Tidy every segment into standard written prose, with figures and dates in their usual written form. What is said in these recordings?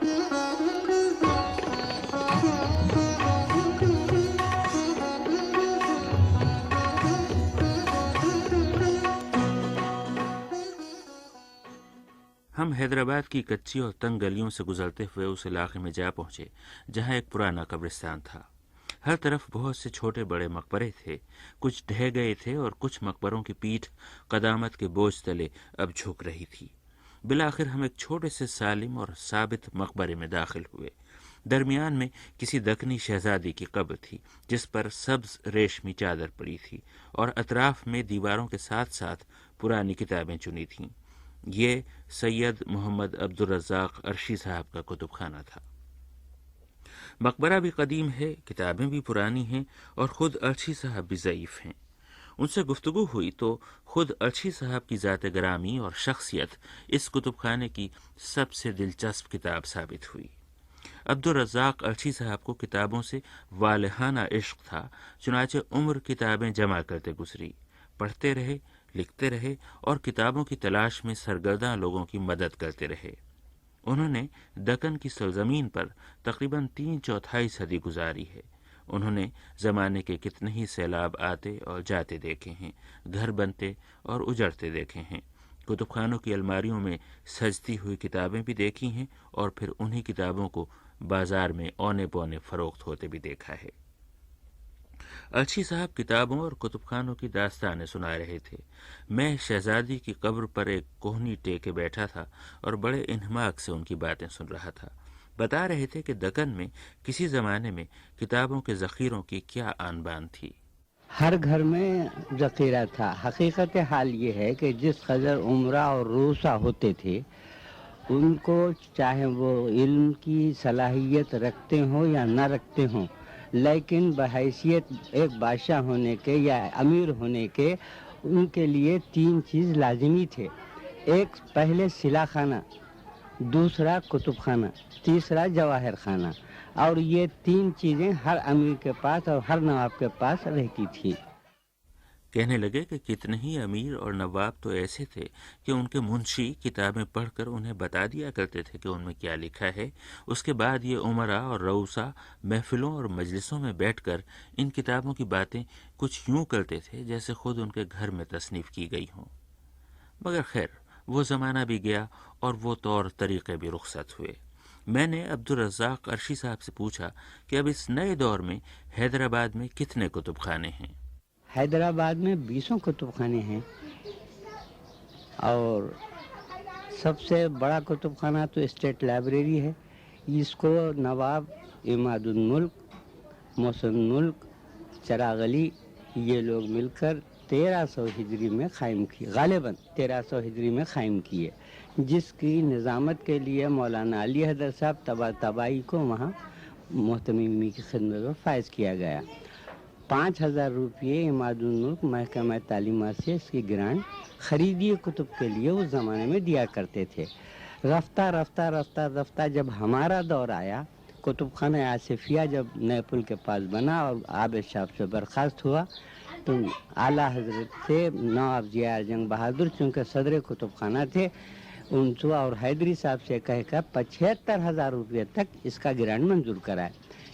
ہم حیدرآباد کی کچی اور تنگ گلیوں سے گزرتے ہوئے اس علاقے میں جا پہنچے جہاں ایک پرانا قبرستان تھا۔ ہر طرف بہت سے چھوٹے بڑے مقبرے تھے، کچھ ڈھہ گئے تھے اور کچھ مقبروں کی پیٹھ قدامت کے بوجھ تلے اب جھک رہی تھی۔ بالآخر ہم ایک چھوٹے سے سالم اور ثابت مقبرے میں داخل ہوئے۔ درمیان میں کسی دکنی شہزادی کی قبر تھی جس پر سبز ریشمی چادر پڑی تھی اور اطراف میں دیواروں کے ساتھ ساتھ پرانی کتابیں چنی تھیں۔ یہ سید محمد عبدالرزاق عرشی صاحب کا کتب خانہ تھا۔ مقبرہ بھی قدیم ہے، کتابیں بھی پرانی ہیں اور خود عرشی صاحب بھی ضعیف ہیں۔ ان سے گفتگو ہوئی تو خود عرشی صاحب کی ذات گرامی اور شخصیت اس کتب خانے کی سب سے دلچسپ کتاب ثابت ہوئی۔ عبدالرزاق عرشی صاحب کو کتابوں سے والہانہ عشق تھا، چنانچہ عمر کتابیں جمع کرتے گزری، پڑھتے رہے، لکھتے رہے اور کتابوں کی تلاش میں سرگرداں لوگوں کی مدد کرتے رہے۔ انہوں نے دکن کی سرزمین پر تقریباً 3/4 صدی گزاری ہے۔ انہوں نے زمانے کے کتنے ہی سیلاب آتے اور جاتے دیکھے ہیں، گھر بنتے اور اجڑتے دیکھے ہیں، کتب خانوں کی الماریوں میں سجتی ہوئی کتابیں بھی دیکھی ہیں اور پھر انہی کتابوں کو بازار میں اونے پونے فروخت ہوتے بھی دیکھا ہے۔ عرشی صاحب کتابوں اور کتب خانوں کی داستانیں سنا رہے تھے۔ میں شہزادی کی قبر پر ایک کوہنی ٹیکے بیٹھا تھا اور بڑے انہماک سے ان کی باتیں سن رہا تھا۔ بتا رہے تھے کہ دکن میں کسی زمانے میں کتابوں کے ذخیروں کی کیا آن بان تھی۔ ہر گھر میں ذخیرہ تھا۔ حقیقت حال یہ ہے کہ جس قدر عمرہ اور روسا ہوتے تھے، ان کو چاہے وہ علم کی صلاحیت رکھتے ہوں یا نہ رکھتے ہوں، لیکن بحیثیت ایک بادشاہ ہونے کے یا امیر ہونے کے ان کے لیے 3 چیز لازمی تھے۔ ایک پہلے سلا خانہ، دوسرا کتب خانہ، تیسرا جواہر خانہ، اور یہ 3 چیزیں ہر امیر کے پاس اور ہر نواب کے پاس رہتی تھی۔ کہنے لگے کہ کتنے ہی امیر اور نواب تو ایسے تھے کہ ان کے منشی کتابیں پڑھ کر انہیں بتا دیا کرتے تھے کہ ان میں کیا لکھا ہے۔ اس کے بعد یہ عمرا اور رؤسا محفلوں اور مجلسوں میں بیٹھ کر ان کتابوں کی باتیں کچھ یوں کرتے تھے جیسے خود ان کے گھر میں تصنیف کی گئی ہوں۔ مگر خیر، وہ زمانہ بھی گیا اور وہ طور طریقے بھی رخصت ہوئے۔ میں نے عبدالرزاق عرشی صاحب سے پوچھا کہ اب اس نئے دور میں حیدرآباد میں کتنے کتب خانے ہیں؟ حیدرآباد میں 20 کتب خانے ہیں، اور سب سے بڑا کتب خانہ تو اسٹیٹ لائبریری ہے۔ اس کو نواب عماد الملک، محسن الملک، چراغ علی یہ لوگ مل کر 1300 ہجری میں قائم کی، غالباً 1300 ہجری میں قائم کیے، جس کی نظامت کے لیے مولانا علی حیدر صاحب طباطبائی کو وہاں محتممی کی خدمت میں فائز کیا گیا۔ 5000 روپئے عماد الملک محکمہ تعلیمات سے اس کی گرانٹ خریدی کتب کے لیے اس زمانے میں دیا کرتے تھے۔ رفتہ رفتہ رفتہ رفتہ جب ہمارا دور آیا، کتب خانہ آصفیہ جب نئے پل کے پاس بنا اور عابد شاپ سے برخاست ہوا، تو اعلیٰ حضرت سے نواب ضیاء جنگ بہادر چونکہ صدر کتب خانہ تھے، ان سے اور حیدری صاحب سے کہہ کر 75,000 روپئے تک اس کا گرانٹ منظور کرائے،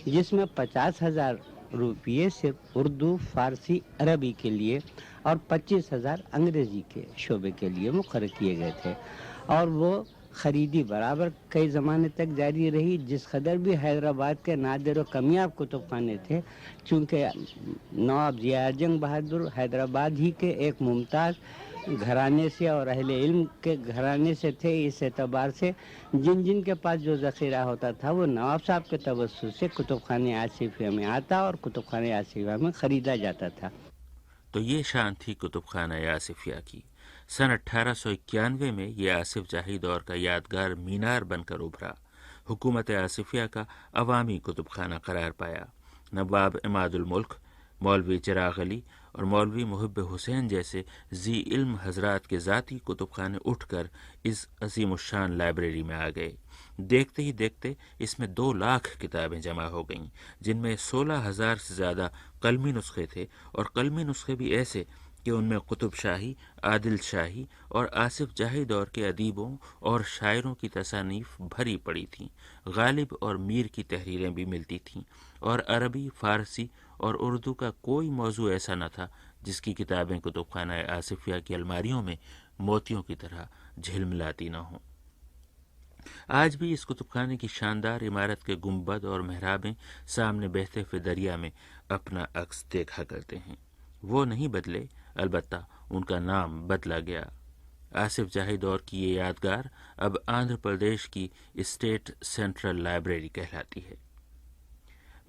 جس میں 50,000 روپئے صرف اردو، فارسی، عربی کے لیے اور 25,000 انگریزی کے شعبے کے لیے مقرر کیے گئے تھے، اور وہ خریدی برابر کئی زمانے تک جاری رہی۔ جس قدر بھی حیدرآباد کے نادر و کمیاب کتب خانے تھے، چونکہ نواب ضیاء جنگ بہادر حیدرآباد ہی کے ایک ممتاز گھرانے سے اور اہل علم کے گھرانے سے تھے، اس اعتبار سے جن جن کے پاس جو ذخیرہ ہوتا تھا وہ نواب صاحب کے توسط سے کتب خانے آصفیہ میں آتا اور کتب خانے آصفیہ میں خریدا جاتا تھا۔ تو یہ شان تھی کتب خانہ آصفیہ کی۔ سن 1891 میں یہ آصف جاہی دور کا یادگار مینار بن کر ابھرا، حکومت آصفیہ کا عوامی کتب خانہ قرار پایا۔ نواب عماد الملک، مولوی چراغ علی اور مولوی محب حسین جیسے ذی علم حضرات کے ذاتی کتب خانے اٹھ کر اس عظیم الشان لائبریری میں آ گئے۔ دیکھتے ہی دیکھتے اس میں 2 لاکھ کتابیں جمع ہو گئیں، جن میں 16,000 سے زیادہ قلمی نسخے تھے، اور قلمی نسخے بھی ایسے کہ ان میں قطب شاہی، عادل شاہی اور آصف جاہی دور کے ادیبوں اور شاعروں کی تصانیف بھری پڑی تھیں۔ غالب اور میر کی تحریریں بھی ملتی تھیں، اور عربی، فارسی اور اردو کا کوئی موضوع ایسا نہ تھا جس کی کتابیں کتب خانہ آصفیہ کی الماریوں میں موتیوں کی طرح جھلملاتی نہ ہوں۔ آج بھی اس کتب خانے کی شاندار عمارت کے گنبد اور محرابیں سامنے بہتے ہوئے دریا میں اپنا عکس دیکھا کرتے ہیں۔ وہ نہیں بدلے، البتہ ان کا نام بدلا گیا۔ آصف جاہی دور کی یہ یادگار اب آندھرا پردیش کی اسٹیٹ سینٹرل لائبریری کہلاتی ہے۔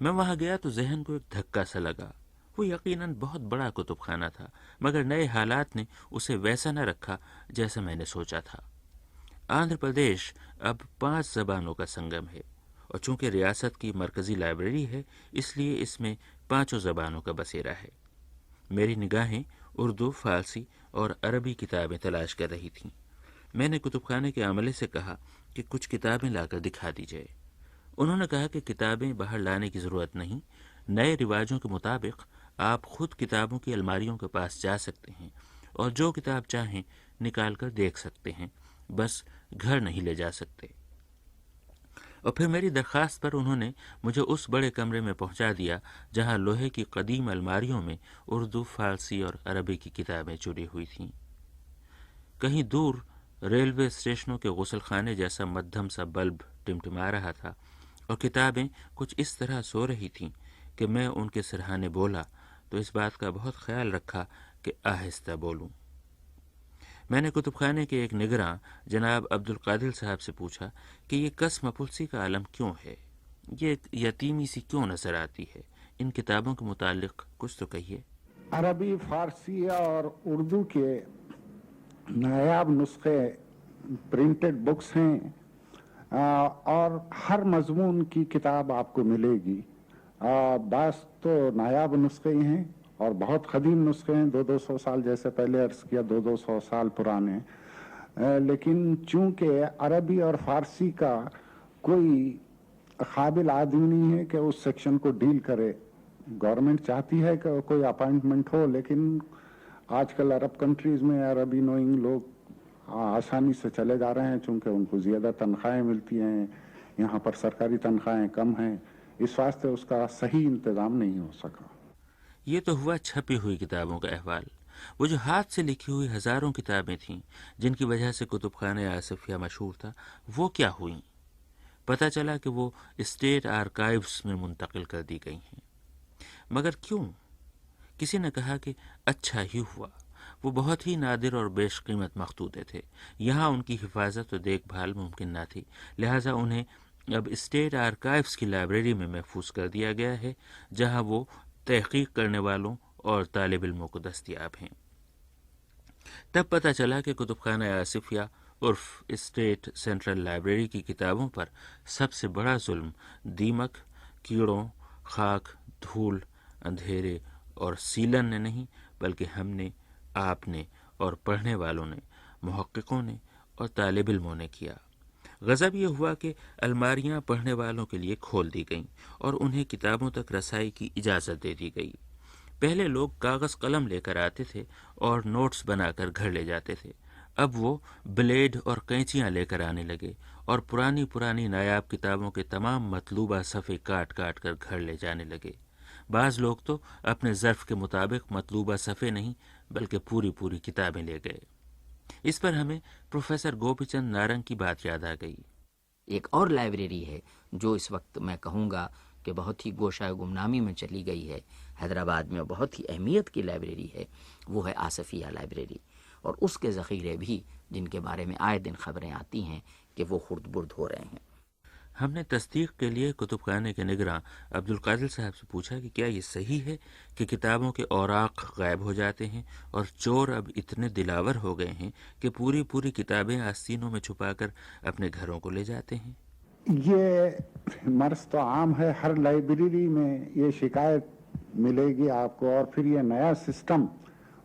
میں وہاں گیا تو ذہن کو ایک دھکا سا لگا۔ وہ یقیناً بہت بڑا کتب خانہ تھا، مگر نئے حالات نے اسے ویسا نہ رکھا جیسا میں نے سوچا تھا۔ آندھرا پردیش اب 5 زبانوں کا سنگم ہے، اور چونکہ ریاست کی مرکزی لائبریری ہے، اس لیے اس میں 5 زبانوں کا بسیرا ہے۔ میری نگاہیں اردو، فارسی اور عربی کتابیں تلاش کر رہی تھیں۔ میں نے کتب خانے کے عملے سے کہا کہ کچھ کتابیں لا کر دکھا دی جائے۔ انہوں نے کہا کہ کتابیں باہر لانے کی ضرورت نہیں، نئے رواجوں کے مطابق آپ خود کتابوں کی الماریوں کے پاس جا سکتے ہیں اور جو کتاب چاہیں نکال کر دیکھ سکتے ہیں، بس گھر نہیں لے جا سکتے۔ اور پھر میری درخواست پر انہوں نے مجھے اس بڑے کمرے میں پہنچا دیا جہاں لوہے کی قدیم الماریوں میں اردو، فارسی اور عربی کی کتابیں چری ہوئی تھیں۔ کہیں دور ریلوے اسٹیشنوں کے غسل خانے جیسا مدھم سا بلب ٹمٹما رہا تھا، اور کتابیں کچھ اس طرح سو رہی تھیں کہ میں ان کے سرہانے بولا تو اس بات کا بہت خیال رکھا کہ آہستہ بولوں۔ میں نے کتب خانے کے ایک نگراں جناب عبدالقادر صاحب سے پوچھا کہ یہ کس مپلسی کا عالم کیوں ہے، یہ یتیمی سی کیوں نظر آتی ہے؟ ان کتابوں کے متعلق کچھ تو کہیے۔ عربی، فارسی اور اردو کے نایاب نسخے پرنٹڈ بکس ہیں، اور ہر مضمون کی کتاب آپ کو ملے گی۔ بعض تو نایاب نسخے ہی ہیں اور بہت قدیم نسخے ہیں، 200 سال، جیسے پہلے عرض کیا 200 سال پرانے، لیکن چونکہ عربی اور فارسی کا کوئی قابل آدمی نہیں ہے کہ اس سیکشن کو ڈیل کرے۔ گورنمنٹ چاہتی ہے کہ کوئی اپائنٹمنٹ ہو، لیکن آج کل عرب کنٹریز میں عربی نوئنگ لوگ آسانی سے چلے جا رہے ہیں، چونکہ ان کو زیادہ تنخواہیں ملتی ہیں، یہاں پر سرکاری تنخواہیں کم ہیں، اس واسطے اس کا صحیح انتظام نہیں ہو سکا۔ یہ تو ہوا چھپی ہوئی کتابوں کا احوال۔ وہ جو ہاتھ سے لکھی ہوئی ہزاروں کتابیں تھیں جن کی وجہ سے کتب خانہ آصفیہ مشہور تھا، وہ کیا ہوئیں؟ پتہ چلا کہ وہ اسٹیٹ آرکائیوز میں منتقل کر دی گئی ہیں۔ مگر کیوں؟ کسی نے کہا کہ اچھا ہی ہوا، وہ بہت ہی نادر اور بیش قیمت مخطوطے تھے، یہاں ان کی حفاظت و دیکھ بھال ممکن نہ تھی، لہٰذا انہیں اب اسٹیٹ آرکائیوز کی لائبریری میں محفوظ کر دیا گیا ہے، جہاں وہ تحقیق کرنے والوں اور طالب علموں کو دستیاب ہیں۔ تب پتہ چلا کہ کتب خانہ آصفیہ عرف اسٹیٹ سینٹرل لائبریری کی کتابوں پر سب سے بڑا ظلم دیمک، کیڑوں، خاک، دھول، اندھیرے اور سیلن نے نہیں، بلکہ ہم نے، آپ نے اور پڑھنے والوں نے، محققوں نے اور طالب علموں نے کیا۔ غضب یہ ہوا کہ الماریاں پڑھنے والوں کے لیے کھول دی گئیں اور انہیں کتابوں تک رسائی کی اجازت دے دی گئی۔ پہلے لوگ کاغذ قلم لے کر آتے تھے اور نوٹس بنا کر گھر لے جاتے تھے، اب وہ بلیڈ اور قینچیاں لے کر آنے لگے اور پرانی نایاب کتابوں کے تمام مطلوبہ صفحے کاٹ کاٹ کر گھر لے جانے لگے۔ بعض لوگ تو اپنے ظرف کے مطابق مطلوبہ صفحے نہیں بلکہ پوری کتابیں لے گئے۔ اس پر ہمیں پروفیسر گوپی چند نارنگ کی بات یاد آ گئی۔ ایک اور لائبریری ہے جو اس وقت میں کہوں گا کہ بہت ہی گوشہ گمنامی میں چلی گئی ہے، حیدرآباد میں بہت ہی اہمیت کی لائبریری ہے، وہ ہے آصفیہ لائبریری، اور اس کے ذخیرے بھی جن کے بارے میں آئے دن خبریں آتی ہیں کہ وہ خرد برد ہو رہے ہیں۔ ہم نے تصدیق کے لیے کتب خانے کے نگراں عبدالقادر صاحب سے پوچھا کہ کیا یہ صحیح ہے کہ کتابوں کے اوراق غائب ہو جاتے ہیں اور چور اب اتنے دلاور ہو گئے ہیں کہ پوری کتابیں آستینوں میں چھپا کر اپنے گھروں کو لے جاتے ہیں؟ یہ مرض تو عام ہے، ہر لائبریری میں یہ شکایت ملے گی آپ کو، اور پھر یہ نیا سسٹم،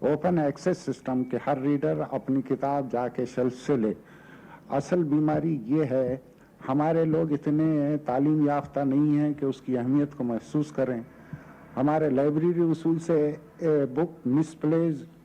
اوپن ایکسیس سسٹم، کہ ہر ریڈر اپنی کتاب جا کے شیلف سے لے۔ اصل بیماری یہ ہے، ہمارے لوگ اتنے تعلیم یافتہ نہیں ہیں کہ اس کی اہمیت کو محسوس کریں۔ ہمارے لائبریری اصول سے بک مس پلیس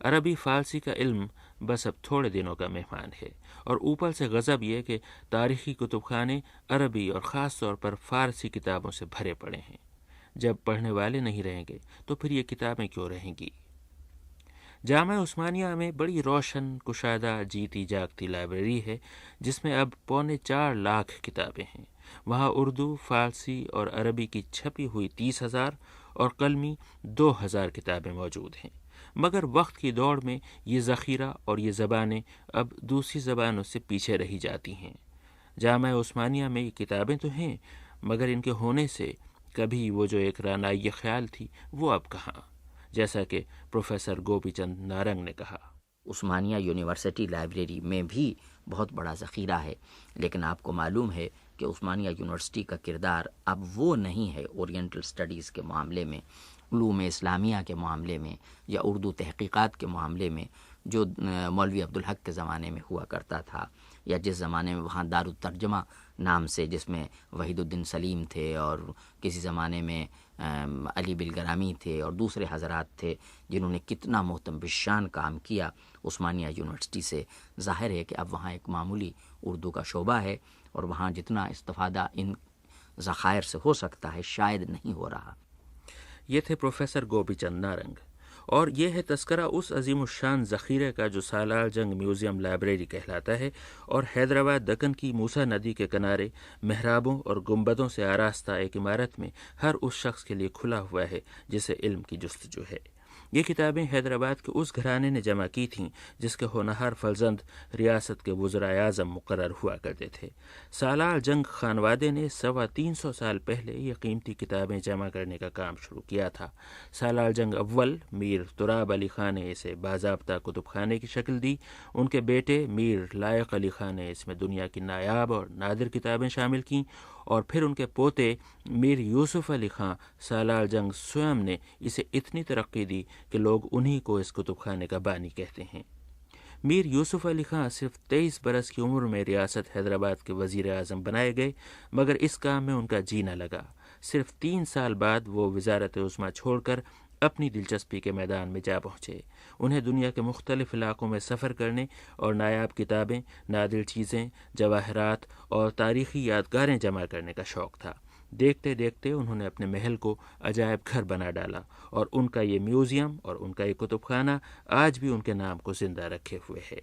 عربی فارسی کا علم بس اب تھوڑے دنوں کا مہمان ہے، اور اوپر سے غضب یہ کہ تاریخی کتب خانے عربی اور خاص طور پر فارسی کتابوں سے بھرے پڑے ہیں۔ جب پڑھنے والے نہیں رہیں گے تو پھر یہ کتابیں کیوں رہیں گی؟ جامعہ عثمانیہ میں بڑی روشن، کشادہ، جیتی جاگتی لائبریری ہے جس میں اب 4.25 لاکھ کتابیں ہیں۔ وہاں اردو، فارسی اور عربی کی چھپی ہوئی 30,000 اور قلمی 2,000 کتابیں موجود ہیں، مگر وقت کی دوڑ میں یہ ذخیرہ اور یہ زبانیں اب دوسری زبانوں سے پیچھے رہی جاتی ہیں۔ جامعہ عثمانیہ میں یہ کتابیں تو ہیں، مگر ان کے ہونے سے کبھی وہ جو ایک رعنائی خیال تھی وہ اب کہاں، جیسا کہ پروفیسر گوپی چند نارنگ نے کہا۔ عثمانیہ یونیورسٹی لائبریری میں بھی بہت بڑا ذخیرہ ہے، لیکن آپ کو معلوم ہے کہ عثمانیہ یونیورسٹی کا کردار اب وہ نہیں ہے اورینٹل سٹڈیز کے معاملے میں، علوم اسلامیہ کے معاملے میں یا اردو تحقیقات کے معاملے میں جو مولوی عبدالحق کے زمانے میں ہوا کرتا تھا، یا جس زمانے میں وہاں دارالترجمہ نام سے جس میں وحید الدین سلیم تھے اور کسی زمانے میں علی بالگرامی تھے اور دوسرے حضرات تھے جنہوں نے کتنا محتم بالشان کام کیا عثمانیہ یونیورسٹی سے۔ ظاہر ہے کہ اب وہاں ایک معمولی اردو کا شعبہ ہے اور وہاں جتنا استفادہ ان ذخائر سے ہو سکتا ہے شاید نہیں ہو رہا۔ یہ تھے پروفیسر گوپی چند نارنگ، اور یہ ہے تذکرہ اس عظیم الشان ذخیرے کا جو سالار جنگ میوزیم لائبریری کہلاتا ہے اور حیدرآباد دکن کی موسیٰ ندی کے کنارے محرابوں اور گنبدوں سے آراستہ ایک عمارت میں ہر اس شخص کے لیے کھلا ہوا ہے جسے علم کی جستجو ہے۔ یہ کتابیں حیدرآباد کے اس گھرانے نے جمع کی تھیں جس کے ہونہار فرزند ریاست کے وزرائے اعظم مقرر ہوا کرتے تھے۔ سالار جنگ خانوادے نے 350 سال پہلے یہ قیمتی کتابیں جمع کرنے کا کام شروع کیا تھا۔ سالار جنگ اول میر تراب علی خان نے اسے باضابطہ کتب خانے کی شکل دی۔ ان کے بیٹے میر لائق علی خان نے اس میں دنیا کی نایاب اور نادر کتابیں شامل کیں، اور پھر ان کے پوتے میر یوسف علی خان سالار جنگ سوئم نے اسے اتنی ترقی دی کہ لوگ انہی کو اس کتب خانے کا بانی کہتے ہیں۔ میر یوسف علی خان صرف 23 برس کی عمر میں ریاست حیدرآباد کے وزیر اعظم بنائے گئے، مگر اس کام میں ان کا جی نہ لگا۔ صرف 3 سال بعد وہ وزارت عظمیٰ چھوڑ کر اپنی دلچسپی کے میدان میں جا پہنچے۔ انہیں دنیا کے مختلف علاقوں میں سفر کرنے اور نایاب کتابیں، نادر چیزیں، جواہرات اور تاریخی یادگاریں جمع کرنے کا شوق تھا۔ دیکھتے دیکھتے انہوں نے اپنے محل کو عجائب گھر بنا ڈالا، اور ان کا یہ میوزیم اور ان کا یہ کتب خانہ آج بھی ان کے نام کو زندہ رکھے ہوئے ہے۔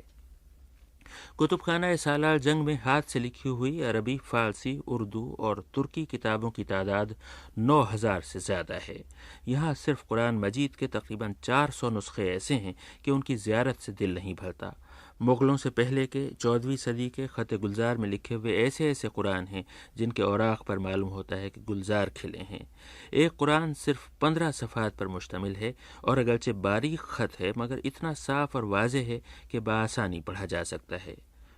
کتب خانہ سالار جنگ میں ہاتھ سے لکھی ہوئی عربی، فارسی، اردو اور ترکی کتابوں کی تعداد 9,000 سے زیادہ ہے۔ یہاں صرف قرآن مجید کے تقریباً 400 نسخے ایسے ہیں کہ ان کی زیارت سے دل نہیں بھرتا۔ مغلوں سے پہلے کے 14ویں صدی کے خط گلزار میں لکھے ہوئے ایسے ایسے قرآن ہیں جن کے اوراق پر معلوم ہوتا ہے کہ گلزار کھلے ہیں۔ ایک قرآن صرف 15 صفحات پر مشتمل ہے اور اگرچہ باریک خط ہے مگر اتنا صاف اور واضح ہے کہ بآسانی پڑھا جا سکتا ہے۔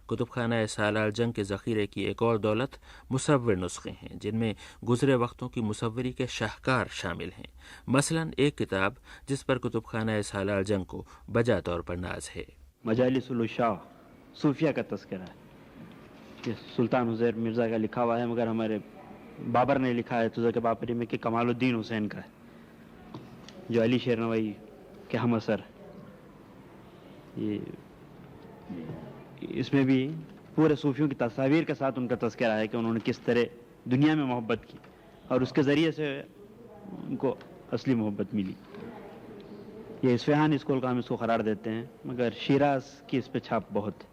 کتب خانہ سالار جنگ کے ذخیرے کی ایک اور دولت مصور نسخے ہیں جن میں گزرے وقتوں کی مصوری کے شاہکار شامل ہیں۔ مثلاً ایک کتاب جس پر کتب خانہ سالار جنگ کو بجا طور پر ناز ہے۔ مجالس العشاء صوفیہ کا تذکرہ ہے، یہ سلطان حزیر مرزا کا لکھا ہوا ہے، مگر ہمارے بابر نے لکھا ہے تزک باپری میں کہ کمال الدین حسین کا ہے، جو علی شیرنوئی کے ہم اثر۔ یہ اس میں بھی پورے صوفیوں کی تصاویر کے ساتھ ان کا تذکرہ ہے کہ انہوں نے کس طرح دنیا میں محبت کی اور اس کے ذریعے سے ان کو اصلی محبت ملی۔ یہ اصفہان اسکول کا ہم اس کو قرار دیتے ہیں، مگر شیراز کی اس پہ چھاپ بہت ہے۔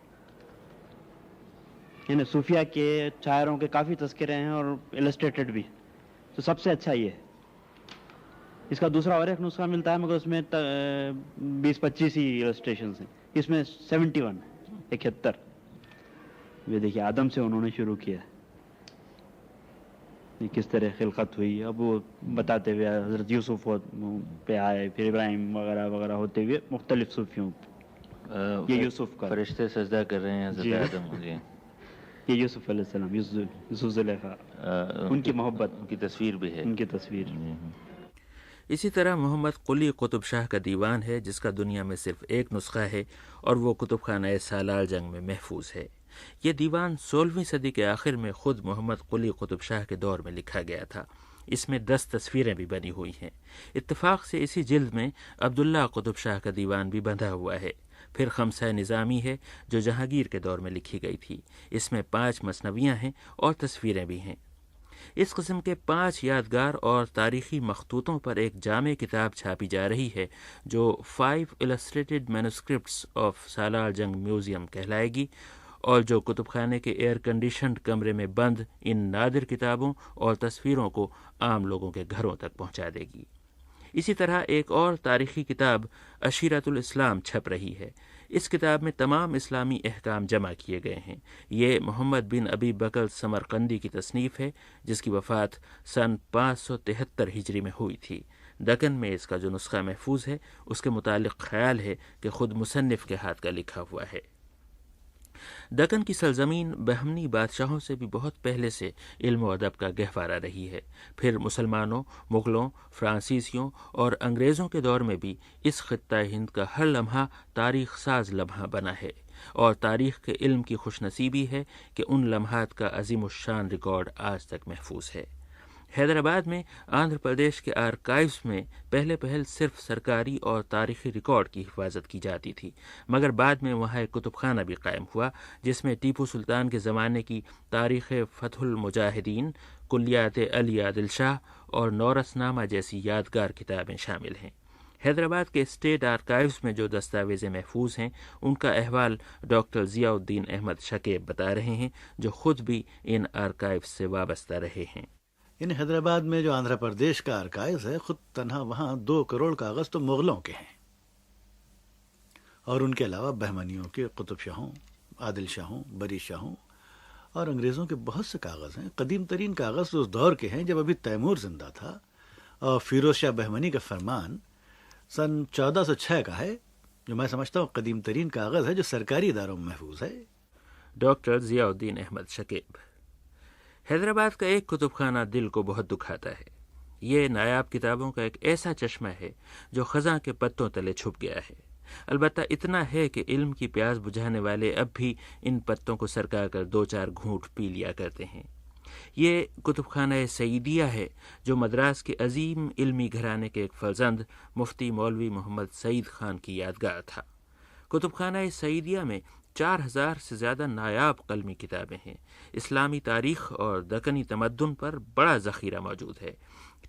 یعنی صوفیہ کے شاعروں کے کافی تذکرے ہیں اور السٹریٹڈ بھی، تو سب سے اچھا یہ ہے۔ اس کا دوسرا اور ایک نسخہ ملتا ہے مگر اس میں 20-25 ہی السٹریشنز ہیں، اس میں 71 71۔ یہ دیکھیے آدم سے انہوں نے شروع کیا، کس طرح خلقت ہوئی، اب وہ بتاتے ہوئے حضرت یوسف پہ آئے، پھر ابراہیم وغیرہ وغیرہ ہوتے ہوئے مختلف صوفیوں۔ یہ یوسف کا فرشتے سجدہ کر رہے ہیں حضرت آدم، جی یہ یوسف علیہ السلام، یوسف زلیخا، ان کی محبت، ان کی تصویر بھی ہے، ان کی تصویر۔ اسی طرح محمد قلی قطب شاہ کا دیوان ہے جس کا دنیا میں صرف ایک نسخہ ہے اور وہ کتب خانہ سالار جنگ میں محفوظ ہے۔ یہ دیوان 16ویں صدی کے آخر میں خود محمد قلی قطب شاہ کے دور میں لکھا گیا تھا۔ اس میں 10 تصویریں بھی بنی ہوئی ہیں۔ اتفاق سے اسی جلد میں عبداللہ قطب شاہ کا دیوان بھی بندھا ہوا ہے۔ پھر خمسہ نظامی ہے جو جہانگیر کے دور میں لکھی گئی تھی، اس میں 5 مثنویاں ہیں اور تصویریں بھی ہیں۔ اس قسم کے 5 یادگار اور تاریخی مخطوطوں پر ایک جامع کتاب چھاپی جا رہی ہے جو 5 Illustrated Manuscripts of سالار جنگ میوزیم کہلائے گی، اور جو کتب خانے کے ایئر کنڈیشنڈ کمرے میں بند ان نادر کتابوں اور تصویروں کو عام لوگوں کے گھروں تک پہنچا دے گی۔ اسی طرح ایک اور تاریخی کتاب عشیرۃ الاسلام چھپ رہی ہے۔ اس کتاب میں تمام اسلامی احکام جمع کیے گئے ہیں۔ یہ محمد بن ابی بکر سمرقندی کی تصنیف ہے جس کی وفات سن 573 ہجری میں ہوئی تھی۔ دکن میں اس کا جو نسخہ محفوظ ہے اس کے متعلق خیال ہے کہ خود مصنف کے ہاتھ کا لکھا ہوا ہے۔ دکن کی سرزمین بہمنی بادشاہوں سے بھی بہت پہلے سے علم و ادب کا گہوارہ رہی ہے۔ پھر مسلمانوں، مغلوں، فرانسیسیوں اور انگریزوں کے دور میں بھی اس خطہ ہند کا ہر لمحہ تاریخ ساز لمحہ بنا ہے، اور تاریخ کے علم کی خوش نصیبی ہے کہ ان لمحات کا عظیم الشان ریکارڈ آج تک محفوظ ہے۔ حیدرآباد میں آندھرا پردیش کے آرکائیوز میں پہل صرف سرکاری اور تاریخی ریکارڈ کی حفاظت کی جاتی تھی، مگر بعد میں وہاں ایک کتب خانہ بھی قائم ہوا جس میں ٹیپو سلطان کے زمانے کی تاریخ فتح المجاہدین، کلیات علی عادل شاہ اور نورس نامہ جیسی یادگار کتابیں شامل ہیں۔ حیدرآباد کے اسٹیٹ آرکائیوز میں جو دستاویزیں محفوظ ہیں ان کا احوال ڈاکٹر ضیاء الدین احمد شکیب بتا رہے ہیں، جو خود بھی ان آرکائیوز سے وابستہ رہے ہیں۔ یعنی حیدرآباد میں جو آندھرا پردیش کا آرکائیوز ہے، خود تنہا وہاں 2 کروڑ کاغذ تو مغلوں کے ہیں، اور ان کے علاوہ بہمنیوں کے، قطب شاہوں، عادل شاہوں، بری شاہوں اور انگریزوں کے بہت سے کاغذ ہیں۔ قدیم ترین کاغذ اس دور کے ہیں جب ابھی تیمور زندہ تھا، اور فیروز شاہ بہمنی کا فرمان سن 1406 کا ہے، جو میں سمجھتا ہوں قدیم ترین کاغذ ہے جو سرکاری اداروں میں محفوظ ہے۔ ڈاکٹر ضیاء الدین احمد شکیب۔ حیدرآباد کا ایک کتب خانہ دل کو بہت دکھاتا ہے۔ یہ نایاب کتابوں کا ایک ایسا چشمہ ہے جو خزاں کے پتوں تلے چھپ گیا ہے۔ البتہ اتنا ہے کہ علم کی پیاس بجھانے والے اب بھی ان پتوں کو سرکا کر 2-4 گھونٹ پی لیا کرتے ہیں۔ یہ کتب خانہ سعیدیہ ہے جو مدراس کے عظیم علمی گھرانے کے ایک فرزند مفتی مولوی محمد سعید خان کی یادگار تھا۔ کتب خانہ سعیدیہ میں 4000 سے زیادہ نایاب قلمی کتابیں ہیں۔ اسلامی تاریخ اور دکنی تمدن پر بڑا ذخیرہ موجود ہے۔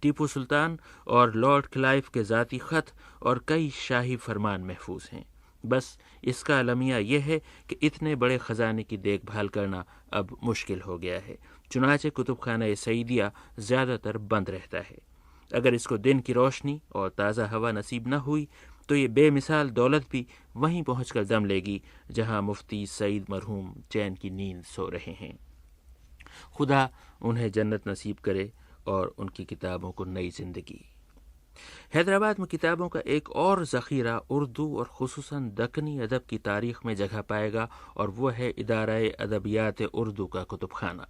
ٹیپو سلطان اور لارڈ کلائیو کے ذاتی خط اور کئی شاہی فرمان محفوظ ہیں۔ بس اس کا المیہ یہ ہے کہ اتنے بڑے خزانے کی دیکھ بھال کرنا اب مشکل ہو گیا ہے، چنانچہ کتب خانہ سعیدیہ زیادہ تر بند رہتا ہے۔ اگر اس کو دن کی روشنی اور تازہ ہوا نصیب نہ ہوئی تو یہ بے مثال دولت بھی وہیں پہنچ کر دم لے گی جہاں مفتی سعید مرحوم چین کی نیند سو رہے ہیں۔ خدا انہیں جنت نصیب کرے اور ان کی کتابوں کو نئی زندگی۔ حیدرآباد میں کتابوں کا ایک اور ذخیرہ اردو اور خصوصاً دکنی ادب کی تاریخ میں جگہ پائے گا، اور وہ ہے ادارہ ادبیات اردو کا کتب خانہ۔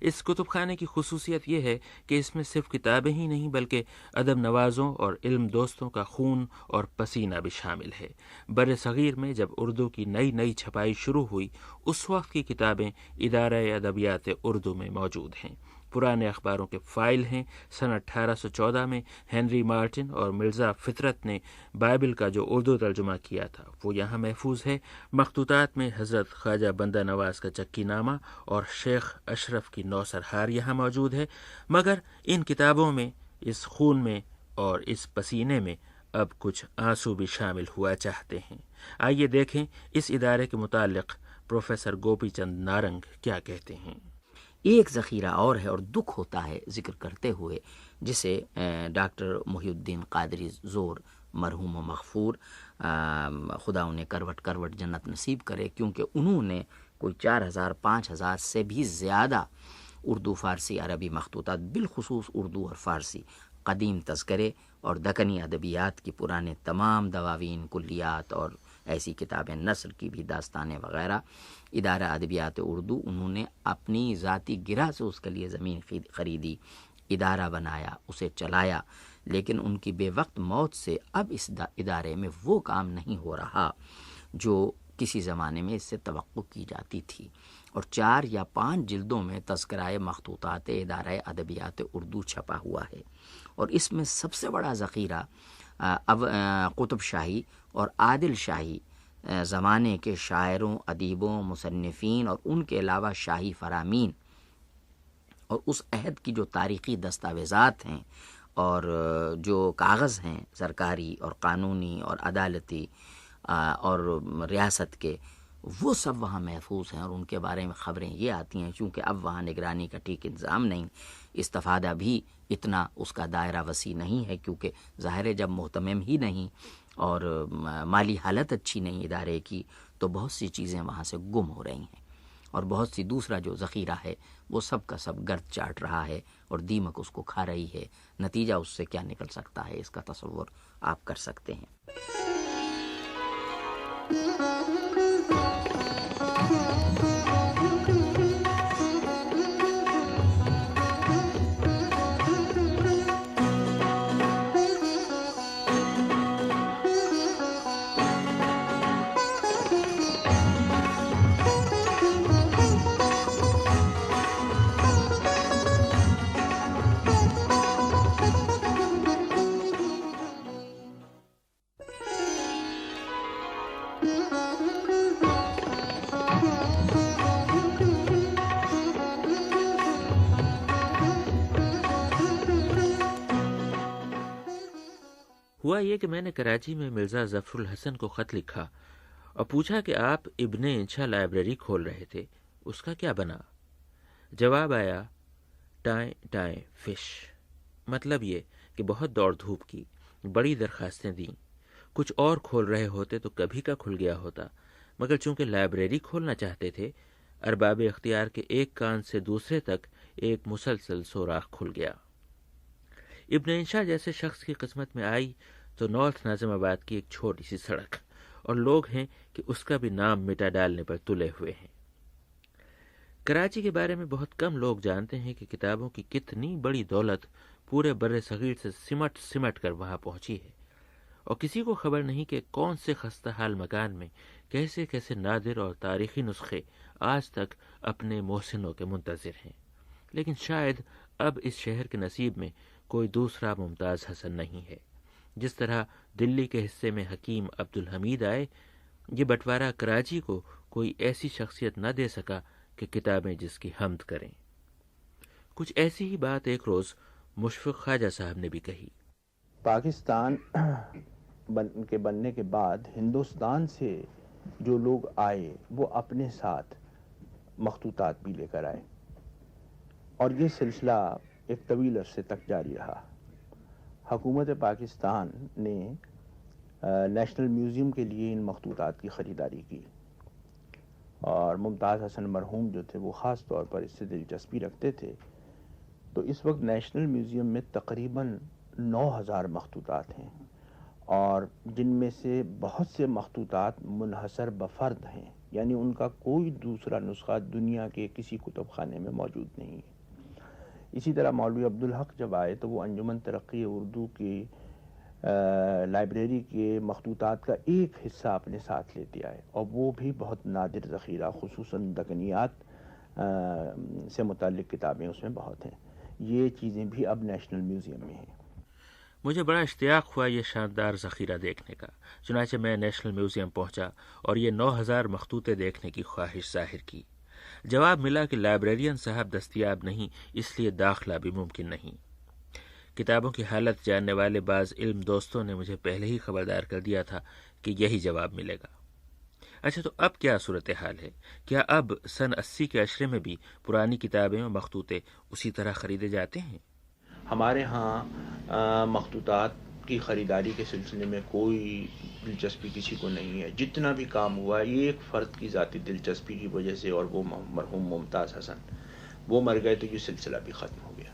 اس کتب خانے کی خصوصیت یہ ہے کہ اس میں صرف کتابیں ہی نہیں بلکہ ادب نوازوں اور علم دوستوں کا خون اور پسینہ بھی شامل ہے۔ بر صغیر میں جب اردو کی نئی چھپائی شروع ہوئی اس وقت کی کتابیں ادارہ ادبیات اردو میں موجود ہیں۔ پرانے اخباروں کے فائل ہیں۔ سن 1814 میں ہنری مارٹن اور مرزا فطرت نے بائبل کا جو اردو ترجمہ کیا تھا وہ یہاں محفوظ ہے۔ مخطوطات میں حضرت خواجہ بندہ نواز کا چکی نامہ اور شیخ اشرف کی نوسرہار یہاں موجود ہے، مگر ان کتابوں میں، اس خون میں اور اس پسینے میں اب کچھ آنسو بھی شامل ہوا چاہتے ہیں۔ آئیے دیکھیں اس ادارے کے متعلق پروفیسر گوپی چند نارنگ کیا کہتے ہیں۔ ایک ذخیرہ اور ہے اور دکھ ہوتا ہے ذکر کرتے ہوئے، جسے ڈاکٹر محی الدین قادری زور مرحوم و مغفور، خدا انہیں کروٹ جنت نصیب کرے، کیونکہ انہوں نے کوئی 4000-5000 سے بھی زیادہ اردو، فارسی، عربی مخطوطات، بالخصوص اردو اور فارسی قدیم تذکرے اور دکنی ادبیات کی پرانے تمام دواوین، کلیات اور ایسی کتابیں، نثر کی بھی داستانیں وغیرہ، ادارہ ادبیات اردو، انہوں نے اپنی ذاتی گرہ سے اس کے لیے زمین خریدی، ادارہ بنایا، اسے چلایا، لیکن ان کی بے وقت موت سے اب اس ادارے میں وہ کام نہیں ہو رہا جو کسی زمانے میں اس سے توقع کی جاتی تھی، اور 4 یا 5 جلدوں میں تذکرہ مخطوطات ادارہ ادبیات اردو چھپا ہوا ہے، اور اس میں سب سے بڑا ذخیرہ قطب شاہی اور عادل شاہی زمانے کے شاعروں، ادیبوں، مصنفین اور ان کے علاوہ شاہی فرامین اور اس عہد کی جو تاریخی دستاویزات ہیں اور جو کاغذ ہیں سرکاری اور قانونی اور عدالتی اور ریاست کے، وہ سب وہاں محفوظ ہیں، اور ان کے بارے میں خبریں یہ آتی ہیں چونکہ اب وہاں نگرانی کا ٹھیک انتظام نہیں، استفادہ بھی اتنا اس کا دائرہ وسیع نہیں ہے، کیونکہ ظاہر ہے جب محتمم ہی نہیں اور مالی حالت اچھی نہیں ادارے کی، تو بہت سی چیزیں وہاں سے گم ہو رہی ہیں، اور بہت سی دوسرا جو ذخیرہ ہے وہ سب کا سب گرد چاٹ رہا ہے اور دیمک اس کو کھا رہی ہے۔ نتیجہ اس سے کیا نکل سکتا ہے اس کا تصور آپ کر سکتے ہیں۔ ہوا یہ کہ میں نے کراچی میں مرزا ظفر الحسن کو خط لکھا اور پوچھا کہ آپ ابن انشا لائبریری کھول رہے تھے، اس کا کیا بنا؟ جواب آیا ٹائیں ٹائیں فش، مطلب یہ کہ بہت دوڑ دھوپ کی، بڑی درخواستیں دیں، کچھ اور کھول رہے ہوتے تو کبھی کا کھل گیا ہوتا، مگر چونکہ لائبریری کھولنا چاہتے تھے، ارباب اختیار کے ایک کان سے دوسرے تک ایک مسلسل سوراخ کھل گیا۔ ابن انشا جیسے شخص کی قسمت میں آئی تو نارتھ ناظم آباد کی ایک چھوٹی سی سڑک، اور لوگ ہیں کہ اس کا بھی نام مٹا ڈالنے پر تلے ہوئے ہیں۔ کراچی کے بارے میں بہت کم لوگ جانتے ہیں کہ کتابوں کی کتنی بڑی دولت پورے بر صغیر سے سمٹ کر وہاں پہنچی ہے، اور کسی کو خبر نہیں کہ کون سے خستہ حال مکان میں کیسے کیسے نادر اور تاریخی نسخے آج تک اپنے محسنوں کے منتظر ہیں۔ لیکن شاید اب اس شہر کے نصیب میں کوئی دوسرا ممتاز حسن نہیں ہے۔ جس طرح دلی کے حصے میں حکیم عبدالحمید آئے، یہ بٹوارہ کراچی کو کوئی ایسی شخصیت نہ دے سکا کہ کتابیں جس کی حمد کریں۔ کچھ ایسی ہی بات ایک روز مشفق خواجہ صاحب نے بھی کہی۔ پاکستان کے بننے کے بعد ہندوستان سے جو لوگ آئے وہ اپنے ساتھ مخطوطات بھی لے کر آئے، اور یہ سلسلہ ایک طویل عرصے تک جاری رہا۔ حکومت پاکستان نے نیشنل میوزیم کے لیے ان مخطوطات کی خریداری کی، اور ممتاز حسن مرحوم جو تھے وہ خاص طور پر اس سے دلچسپی رکھتے تھے، تو اس وقت نیشنل میوزیم میں تقریباً 9000 مخطوطات ہیں، اور جن میں سے بہت سے مخطوطات منحصر بفرد ہیں، یعنی ان کا کوئی دوسرا نسخہ دنیا کے کسی کتب خانے میں موجود نہیں ہے۔ اسی طرح مولوی عبدالحق جب آئے تو وہ انجمن ترقی اردو کی لائبریری کے مخطوطات کا ایک حصہ اپنے ساتھ لیتے آئے، اور وہ بھی بہت نادر ذخیرہ، خصوصاً دکنیات سے متعلق کتابیں اس میں بہت ہیں۔ یہ چیزیں بھی اب نیشنل میوزیم میں ہیں۔ مجھے بڑا اشتیاق ہوا یہ شاندار ذخیرہ دیکھنے کا، چنانچہ میں نیشنل میوزیم پہنچا اور یہ 9000 مخطوطے دیکھنے کی خواہش ظاہر کی۔ جواب ملا کہ لائبریرین صاحب دستیاب نہیں، اس لیے داخلہ بھی ممکن نہیں۔ کتابوں کی حالت جاننے والے بعض علم دوستوں نے مجھے پہلے ہی خبردار کر دیا تھا کہ یہی جواب ملے گا۔ اچھا، تو اب کیا صورتحال ہے؟ کیا اب سن 80 کے عشرے میں بھی پرانی کتابیں اور مخطوطے اسی طرح خریدے جاتے ہیں؟ ہمارے ہاں مخطوطات کی خریداری کے سلسلے میں کوئی دلچسپی کسی کو نہیں ہے۔ جتنا بھی کام ہوا یہ ایک فرد کی ذاتی دلچسپی کی وجہ سے، اور وہ مرحوم ممتاز حسن، وہ مر گئے تو یہ سلسلہ بھی ختم ہو گیا۔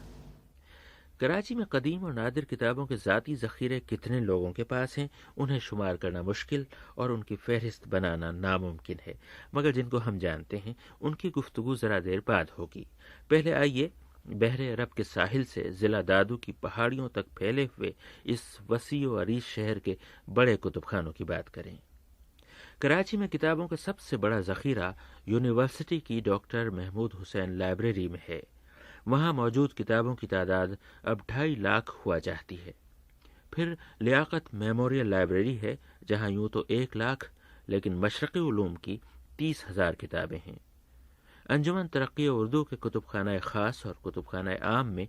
کراچی میں قدیم اور نادر کتابوں کے ذاتی ذخیرے کتنے لوگوں کے پاس ہیں، انہیں شمار کرنا مشکل اور ان کی فہرست بنانا ناممکن ہے، مگر جن کو ہم جانتے ہیں ان کی گفتگو ذرا دیر بعد ہوگی۔ پہلے آئیے بحر عرب کے ساحل سے ضلع دادو کی پہاڑیوں تک پھیلے ہوئے اس وسیع و عریض شہر کے بڑے کتب خانوں کی بات کریں۔ کراچی میں کتابوں کا سب سے بڑا ذخیرہ یونیورسٹی کی ڈاکٹر محمود حسین لائبریری میں ہے۔ وہاں موجود کتابوں کی تعداد اب 2.5 لاکھ ہوا چاہتی ہے۔ پھر لیاقت میموریل لائبریری ہے، جہاں یوں تو 1 لاکھ لیکن مشرقی علوم کی 30,000 کتابیں ہیں۔ انجمن ترقی اردو کے کتب خانہ خاص اور کتب خانہ عام میں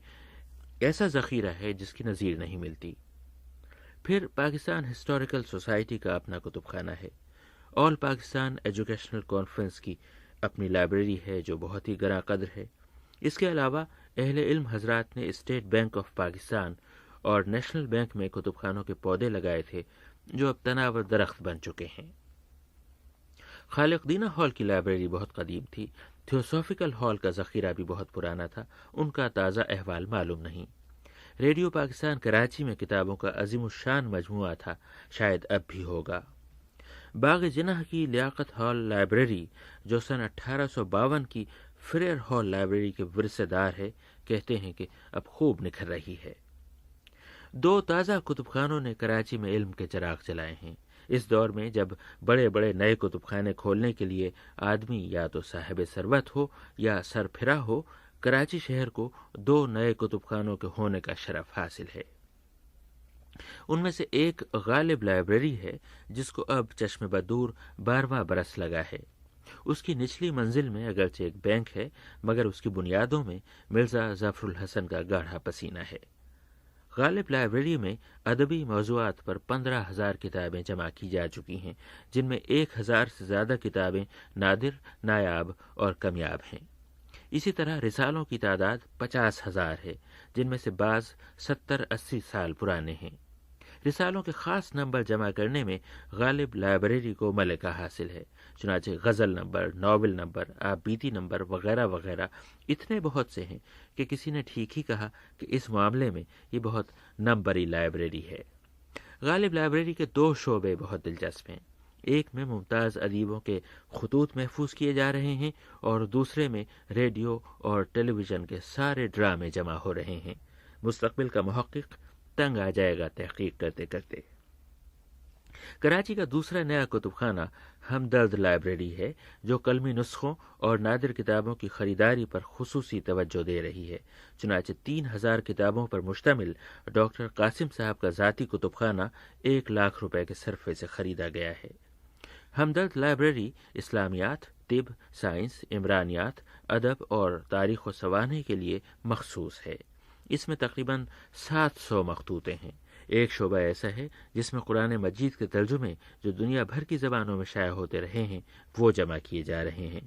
ایسا ذخیرہ ہے جس کی نظیر نہیں ملتی۔ پھر پاکستان ہسٹوریکل سوسائٹی کا اپنا کتب خانہ ہے۔ آل پاکستان ایجوکیشنل کانفرنس کی اپنی لائبریری ہے جو بہت ہی گراں قدر ہے۔ اس کے علاوہ اہل علم حضرات نے اسٹیٹ بینک آف پاکستان اور نیشنل بینک میں کتب خانوں کے پودے لگائے تھے جو اب تناور درخت بن چکے ہیں۔ خالق دینہ ہال کی لائبریری بہت قدیم تھی۔ تھیوسافیکل ہال کا ذخیرہ بھی بہت پرانا تھا، ان کا تازہ احوال معلوم نہیں۔ ریڈیو پاکستان کراچی میں کتابوں کا عظیم الشان مجموعہ تھا، شاید اب بھی ہوگا۔ باغ جناح کی لیاقت ہال لائبریری جو سن 1852 کی فریر ہال لائبریری کے ورثے دار ہے، کہتے ہیں کہ اب خوب نکھر رہی ہے۔ 2 تازہ کتب خانوں نے کراچی میں علم کے چراغ جلائے ہیں۔ اس دور میں جب بڑے بڑے نئے کتب خانے کھولنے کے لیے آدمی یا تو صاحب ثروت ہو یا سرپھرا ہو، کراچی شہر کو 2 نئے کتب خانوں کے ہونے کا شرف حاصل ہے۔ ان میں سے ایک غالب لائبریری ہے جس کو اب چشم بدور 12واں برس لگا ہے۔ اس کی نچلی منزل میں اگرچہ ایک بینک ہے، مگر اس کی بنیادوں میں مرزا ظفر الحسن کا گاڑھا پسینہ ہے۔ غالب لائبریری میں ادبی موضوعات پر 15,000 کتابیں جمع کی جا چکی ہیں، جن میں 1,000 سے زیادہ کتابیں نادر، نایاب اور کمیاب ہیں۔ اسی طرح رسالوں کی تعداد 50,000 ہے، جن میں سے بعض 70-80 سال پرانے ہیں۔ رسالوں کے خاص نمبر جمع کرنے میں غالب لائبریری کو ملکہ حاصل ہے، چنانچہ غزل نمبر، ناول نمبر، آپ بیتی نمبر وغیرہ وغیرہ اتنے بہت سے ہیں کہ کسی نے ٹھیک ہی کہا کہ اس معاملے میں یہ بہت نمبری لائبریری ہے۔ غالب لائبریری کے 2 شعبے بہت دلچسپ ہیں۔ ایک میں ممتاز ادیبوں کے خطوط محفوظ کیے جا رہے ہیں اور دوسرے میں ریڈیو اور ٹیلی ویژن کے سارے ڈرامے جمع ہو رہے ہیں۔ مستقبل کا محقق تنگ آ جائے گا تحقیق کرتے کرتے۔ کراچی کا دوسرا نیا کتب خانہ ہمدرد لائبریری ہے جو قلمی نسخوں اور نادر کتابوں کی خریداری پر خصوصی توجہ دے رہی ہے۔ چنانچہ 3,000 کتابوں پر مشتمل ڈاکٹر قاسم صاحب کا ذاتی کتب خانہ 1 لاکھ روپے کے صرفے سے خریدا گیا ہے۔ ہمدرد لائبریری اسلامیات، طب، سائنس، عمرانیات، ادب اور تاریخ و سوانح کے لیے مخصوص ہے۔ اس میں تقریباً 700 مخطوطے ہیں۔ ایک شعبہ ایسا ہے جس میں قرآن مجید کے ترجمے جو دنیا بھر کی زبانوں میں شائع ہوتے رہے ہیں وہ جمع کیے جا رہے ہیں۔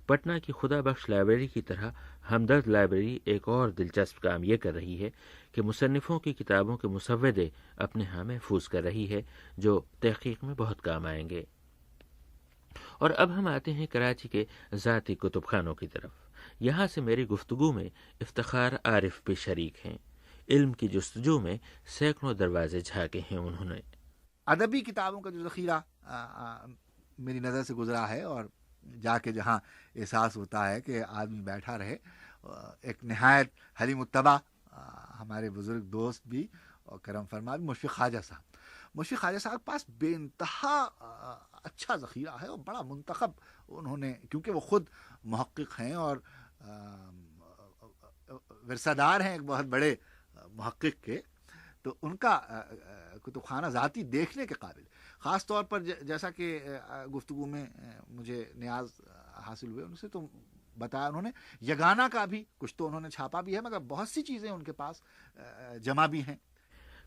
پٹنہ کی خدا بخش لائبریری کی طرح ہمدرد لائبریری ایک اور دلچسپ کام یہ کر رہی ہے کہ مصنفوں کی کتابوں کے مسودے اپنے ہاں محفوظ کر رہی ہے جو تحقیق میں بہت کام آئیں گے۔ اور اب ہم آتے ہیں کراچی کے ذاتی کتب خانوں کی طرف۔ یہاں سے میری گفتگو میں افتخار عارف بھی شریک ہیں۔ علم کی جستجو میں سینکڑوں دروازے جھانکے ہیں انہوں نے۔ ادبی کتابوں کا جو ذخیرہ میری نظر سے گزرا ہے اور جا کے جہاں احساس ہوتا ہے کہ آدمی بیٹھا رہے، ایک نہایت حلیم الطبع ہمارے بزرگ دوست بھی اور کرم فرما بھی مشفق خواجہ صاحب کے پاس بے انتہا اچھا ذخیرہ ہے اور بڑا منتخب انہوں نے، کیونکہ وہ خود محقق ہیں اور ورثہ دار ہیں ایک بہت بڑے محقق کے، تو ان کا کتب خانہ ذاتی دیکھنے کے قابل، خاص طور پر جیسا کہ گفتگو میں مجھے نیاز حاصل ہوئے ان سے، تو بتایا انہوں نے یگانہ کا بھی کچھ تو انہوں نے چھاپا بھی ہے، مگر بہت سی چیزیں ان کے پاس جمع بھی ہیں۔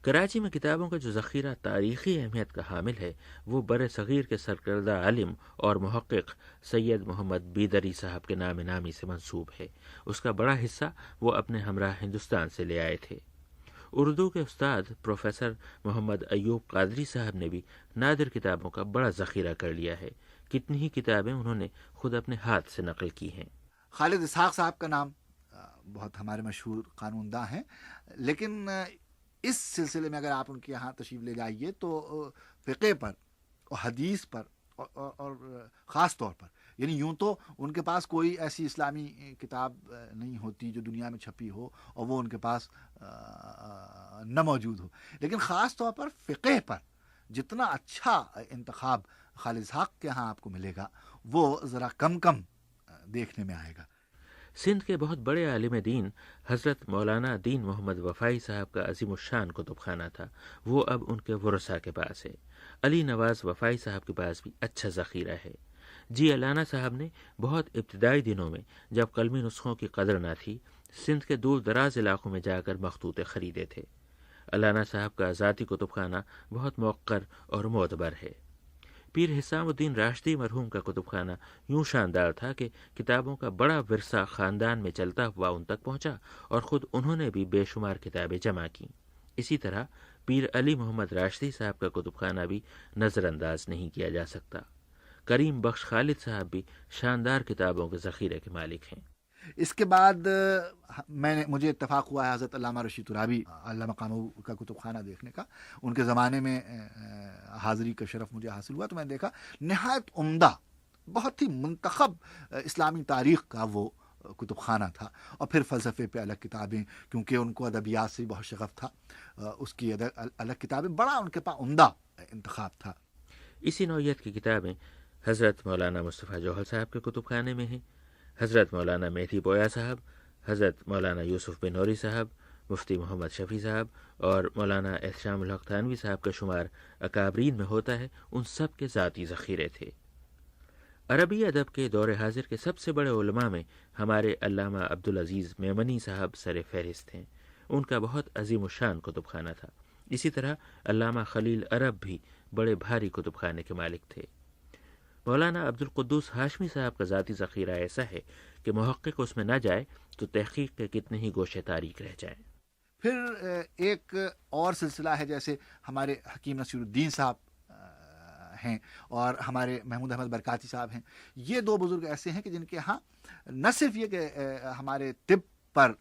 کراچی میں کتابوں کا جو ذخیرہ تاریخی اہمیت کا حامل ہے وہ بر صغیر کے سرکردہ عالم اور محقق سید محمد بیدری صاحب کے نام نامی سے منسوب ہے۔ اس کا بڑا حصہ وہ اپنے ہمراہ ہندوستان سے لے آئے تھے۔ اردو کے استاد پروفیسر محمد ایوب قادری صاحب نے بھی نادر کتابوں کا بڑا ذخیرہ کر لیا ہے۔ کتنی ہی کتابیں انہوں نے خود اپنے ہاتھ سے نقل کی ہیں۔ خالد اسحاق صاحب کا نام بہت ہمارے مشہور قانون داں ہیں، لیکن اس سلسلے میں اگر آپ ان کے یہاں تشریف لے جائیے تو فقہ پر اور حدیث پر اور خاص طور پر، یعنی یوں تو ان کے پاس کوئی ایسی اسلامی کتاب نہیں ہوتی جو دنیا میں چھپی ہو اور وہ ان کے پاس نہ موجود ہو، لیکن خاص طور پر فقہ پر جتنا اچھا انتخاب خالد اسحاق کے ہاں آپ کو ملے گا وہ ذرا کم دیکھنے میں آئے گا۔ سندھ کے بہت بڑے عالم دین حضرت مولانا دین محمد وفائی صاحب کا عظیم الشان کتب خانہ تھا، وہ اب ان کے ورثاء کے پاس ہے۔ علی نواز وفائی صاحب کے پاس بھی اچھا ذخیرہ ہے۔ جی علانہ صاحب نے بہت ابتدائی دنوں میں جب قلمی نسخوں کی قدر نہ تھی، سندھ کے دور دراز علاقوں میں جا کر مخطوطے خریدے تھے۔ علانہ صاحب کا ذاتی کتب خانہ بہت موقر اور معتبر ہے۔ پیر حسام الدین راشدی مرحوم کا کتب خانہ یوں شاندار تھا کہ کتابوں کا بڑا ورثہ خاندان میں چلتا ہوا ان تک پہنچا اور خود انہوں نے بھی بے شمار کتابیں جمع کیں۔ اسی طرح پیر علی محمد راشدی صاحب کا کتب خانہ بھی نظر انداز نہیں کیا جا سکتا۔ کریم بخش خالد صاحب بھی شاندار کتابوں کے ذخیرے کے مالک ہیں۔ اس کے بعد مجھے اتفاق ہوا ہے حضرت علامہ رشید ترابی اللہ مقامہ کا کتب خانہ دیکھنے کا۔ ان کے زمانے میں حاضری کا شرف مجھے حاصل ہوا تو میں نے دیکھا نہایت عمدہ، بہت ہی منتخب اسلامی تاریخ کا وہ کتب خانہ تھا، اور پھر فلسفے پہ الگ کتابیں، کیونکہ ان کو ادبیات سے بہت شغف تھا، اس کی الگ کتابیں، بڑا ان کے پاس عمدہ انتخاب تھا۔ اسی نوعیت کی کتابیں حضرت مولانا مصطفیٰ جوہر صاحب کے کتب خانے میں ہیں۔ حضرت مولانا مہدی پویا صاحب، حضرت مولانا یوسف بن نوری صاحب، مفتی محمد شفیع صاحب اور مولانا احتشام الحق تھانوی صاحب کا شمار اکابرین میں ہوتا ہے۔ ان سب کے ذاتی ذخیرے تھے۔ عربی ادب کے دور حاضر کے سب سے بڑے علماء میں ہمارے علامہ عبدالعزیز میمنی صاحب سر فہرست ہیں۔ ان کا بہت عظیم الشان کتب خانہ تھا۔ اسی طرح علامہ خلیل عرب بھی بڑے بھاری کتب خانے کے مالک تھے۔ مولانا عبدالقدوس ہاشمی صاحب کا ذاتی ذخیرہ ایسا ہے کہ محقق اس میں نہ جائے تو تحقیق کے کتنے ہی گوشے تاریک رہ جائیں۔ پھر ایک اور سلسلہ ہے، جیسے ہمارے حکیم نصیر الدین صاحب ہیں اور ہمارے محمود احمد برکاتی صاحب ہیں۔ یہ دو بزرگ ایسے ہیں کہ جن کے ہاں نہ صرف یہ کہ ہمارے طب پر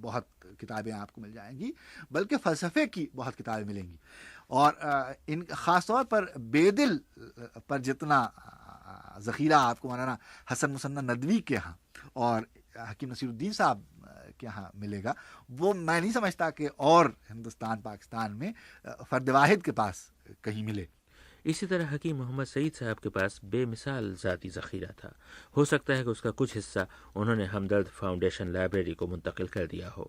بہت کتابیں آپ کو مل جائیں گی، بلکہ فلسفے کی بہت کتابیں ملیں گی، اور ان خاص طور پر بیدل پر جتنا ذخیرہ آپ کو مولانا حسن مثنی ندوی کے ہاں اور حکیم نصیر الدین صاحب کے ہاں ملے گا، وہ میں نہیں سمجھتا کہ اور ہندوستان پاکستان میں فرد واحد کے پاس کہیں ملے۔ اسی طرح حکیم محمد سعید صاحب کے پاس بے مثال ذاتی ذخیرہ تھا۔ ہو سکتا ہے کہ اس کا کچھ حصہ انہوں نے ہمدرد فاؤنڈیشن لائبریری کو منتقل کر دیا ہو۔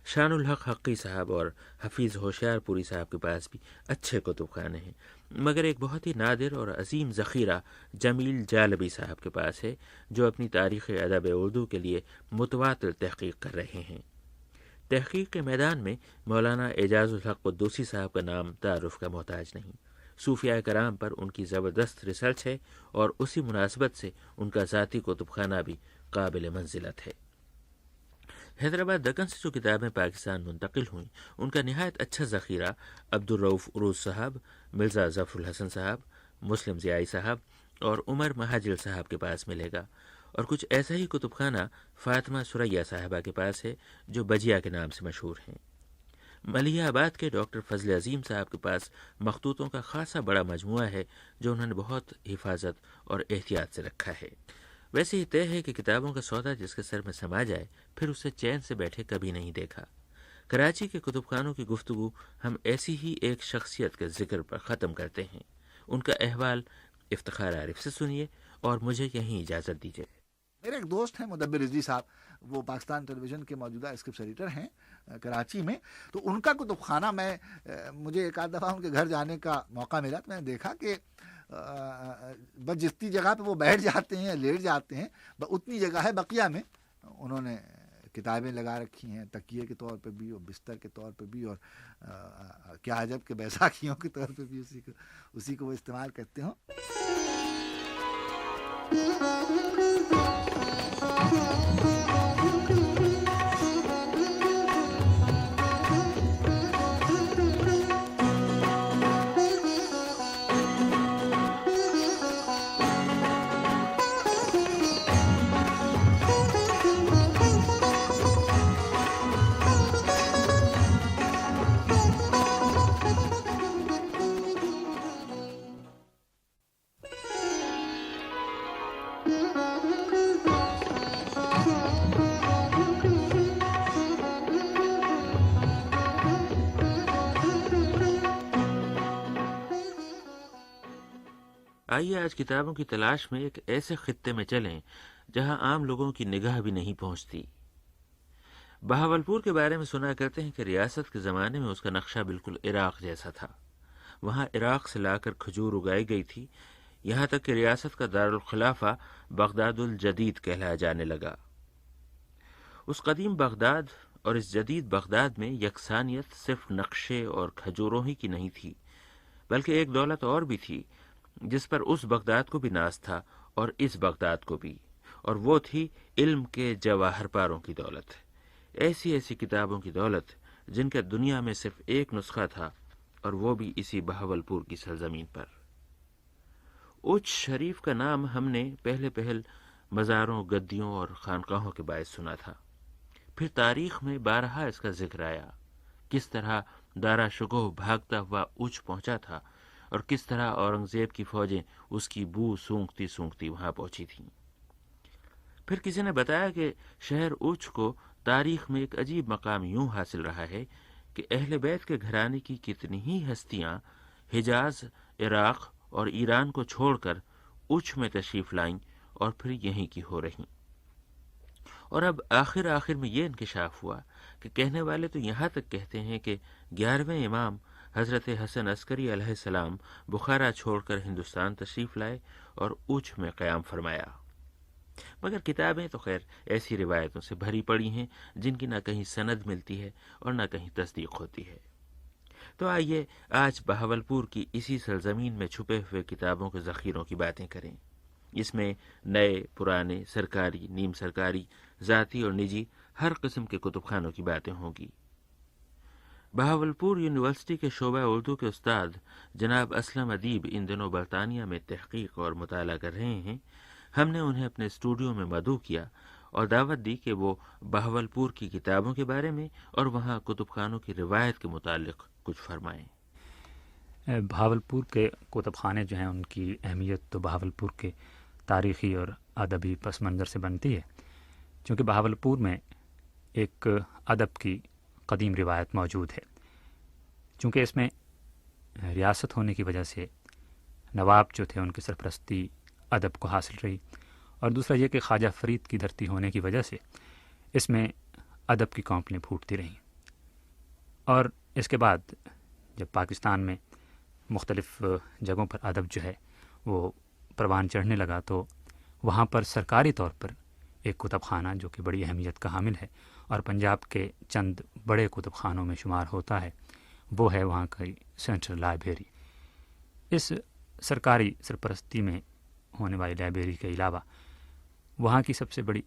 شان الحق حقی صاحب اور حفیظ ہوشیار پوری صاحب کے پاس بھی اچھے کتب خانے ہیں، مگر ایک بہت ہی نادر اور عظیم ذخیرہ جمیل جالبی صاحب کے پاس ہے، جو اپنی تاریخ ادب اردو کے لیے متواتر تحقیق کر رہے ہیں۔ تحقیق کے میدان میں مولانا اعجاز الحق قدوسی صاحب کا نام تعارف کا محتاج نہیں۔ صوفیاء کرام پر ان کی زبردست ریسرچ ہے اور اسی مناسبت سے ان کا ذاتی کتب خانہ بھی قابل منزلت ہے۔ حیدرآباد دکن سے جو کتابیں پاکستان منتقل ہوئیں ان کا نہایت اچھا ذخیرہ عبدالرؤف عروض صاحب، مرزا ظفر الحسن صاحب، مسلم ضیائی صاحب اور عمر مہاجل صاحب کے پاس ملے گا، اور کچھ ایسا ہی کتب خانہ فاطمہ ثریا صاحبہ کے پاس ہے جو بجیا کے نام سے مشہور ہیں۔ ملیح آباد کے ڈاکٹر فضل عظیم صاحب کے پاس مخطوطوں کا خاصا بڑا مجموعہ ہے جو انہوں نے بہت حفاظت اور احتیاط سے رکھا ہے۔ ویسے یہ طے ہے کہ کتابوں کا سودا جس کے سر میں سما جائے پھر اسے چین سے بیٹھے کبھی نہیں دیکھا۔ کراچی کے کتب خانوں کی گفتگو ہم ایسی ہی ایک شخصیت کے ذکر پر ختم کرتے ہیں۔ ان کا احوال افتخار عارف سے سنیے اور مجھے یہیں اجازت دیجیے۔ میرے ایک دوست ہیں مدبر رضوی صاحب، وہ پاکستان ٹیلی ویژن کے موجودہ اسکرپٹ ایڈیٹر ہیں کراچی میں، تو ان کا کتب خانہ مجھے ایک آدھ دفعہ ان کے گھر جانے کا موقع ملا تو میں نے دیکھا کہ بس جتنی جگہ پہ وہ بیٹھ جاتے ہیں لیٹ جاتے ہیں اتنی جگہ ہے بقیہ میں انہوں نے کتابیں لگا رکھی ہیں، تکیے کے طور پہ بھی اور بستر کے طور پہ بھی، اور کیا عجب کہ بیساکھیوں کے طور پہ بھی اسی کو وہ استعمال کرتے ہوں۔ آئیے آج کتابوں کی تلاش میں ایک ایسے خطے میں چلیں جہاں عام لوگوں کی نگاہ بھی نہیں پہنچتی۔ بہاولپور کے بارے میں سنا کرتے ہیں کہ ریاست کے زمانے میں اس کا نقشہ بالکل عراق جیسا تھا۔ وہاں عراق سے لا کر کھجور اگائی گئی تھی، یہاں تک کہ ریاست کا دارالخلافہ بغداد الجدید کہلایا جانے لگا۔ اس قدیم بغداد اور اس جدید بغداد میں یکسانیت صرف نقشے اور کھجوروں ہی کی نہیں تھی، بلکہ ایک دولت اور بھی تھی جس پر اس بغداد کو بھی ناز تھا اور اس بغداد کو بھی، اور وہ تھی علم کے جواہر پاروں کی دولت، ایسی ایسی کتابوں کی دولت جن کا دنیا میں صرف ایک نسخہ تھا، اور وہ بھی اسی بہاولپور کی سرزمین پر۔ اچ شریف کا نام ہم نے پہل مزاروں، گدیوں اور خانقاہوں کے باعث سنا تھا، پھر تاریخ میں بارہا اس کا ذکر آیا، کس طرح دارا شکوہ بھاگتا ہوا اچ پہنچا تھا اور کس طرح اورنگزیب کی فوجیں اس کی بو سونگتی سونگتی وہاں پہنچی تھیں۔ پھر کسی نے بتایا کہ شہر اچ کو تاریخ میں ایک عجیب مقام یوں حاصل رہا ہے کہ اہل بیت کے گھرانے کی کتنی ہی ہستیاں حجاز، عراق اور ایران کو چھوڑ کر اچ میں تشریف لائیں اور پھر یہیں کی ہو رہیں۔ اور اب آخر میں یہ انکشاف ہوا کہ کہنے والے تو یہاں تک کہتے ہیں کہ 11ویں امام حضرت حسن عسکری علیہ السلام بخارا چھوڑ کر ہندوستان تشریف لائے اور اچ میں قیام فرمایا، مگر کتابیں تو خیر ایسی روایتوں سے بھری پڑی ہیں جن کی نہ کہیں سند ملتی ہے اور نہ کہیں تصدیق ہوتی ہے۔ تو آئیے آج بہاولپور کی اسی سرزمین میں چھپے ہوئے کتابوں کے ذخیروں کی باتیں کریں۔ اس میں نئے، پرانے، سرکاری، نیم سرکاری، ذاتی اور نجی ہر قسم کے کتب خانوں کی باتیں ہوں گی۔ بہاولپور یونیورسٹی کے شعبہ اردو کے استاد جناب اسلم ادیب ان دنوں برطانیہ میں تحقیق اور مطالعہ کر رہے ہیں۔ ہم نے انہیں اپنے اسٹوڈیو میں مدعو کیا اور دعوت دی کہ وہ بہاولپور کی کتابوں کے بارے میں اور وہاں کتب خانوں کی روایت کے متعلق کچھ فرمائیں۔ بہاولپور کے کتب خانے جو ہیں ان کی اہمیت تو بہاولپور کے تاریخی اور ادبی پس منظر سے بنتی ہے، چونکہ بہاولپور میں ایک ادب کی قدیم روایت موجود ہے۔ چونکہ اس میں ریاست ہونے کی وجہ سے نواب جو تھے ان کی سرپرستی ادب کو حاصل رہی، اور دوسرا یہ کہ خواجہ فرید کی دھرتی ہونے کی وجہ سے اس میں ادب کی کونپلیں پھوٹتی رہیں۔ اور اس کے بعد جب پاکستان میں مختلف جگہوں پر ادب جو ہے وہ پروان چڑھنے لگا تو وہاں پر سرکاری طور پر ایک کتب خانہ جو کہ بڑی اہمیت کا حامل ہے اور پنجاب کے چند بڑے کتب خانوں میں شمار ہوتا ہے، وہ ہے وہاں کی سینٹرل لائبریری۔ اس سرکاری سرپرستی میں ہونے والی لائبریری کے علاوہ وہاں کی سب سے بڑی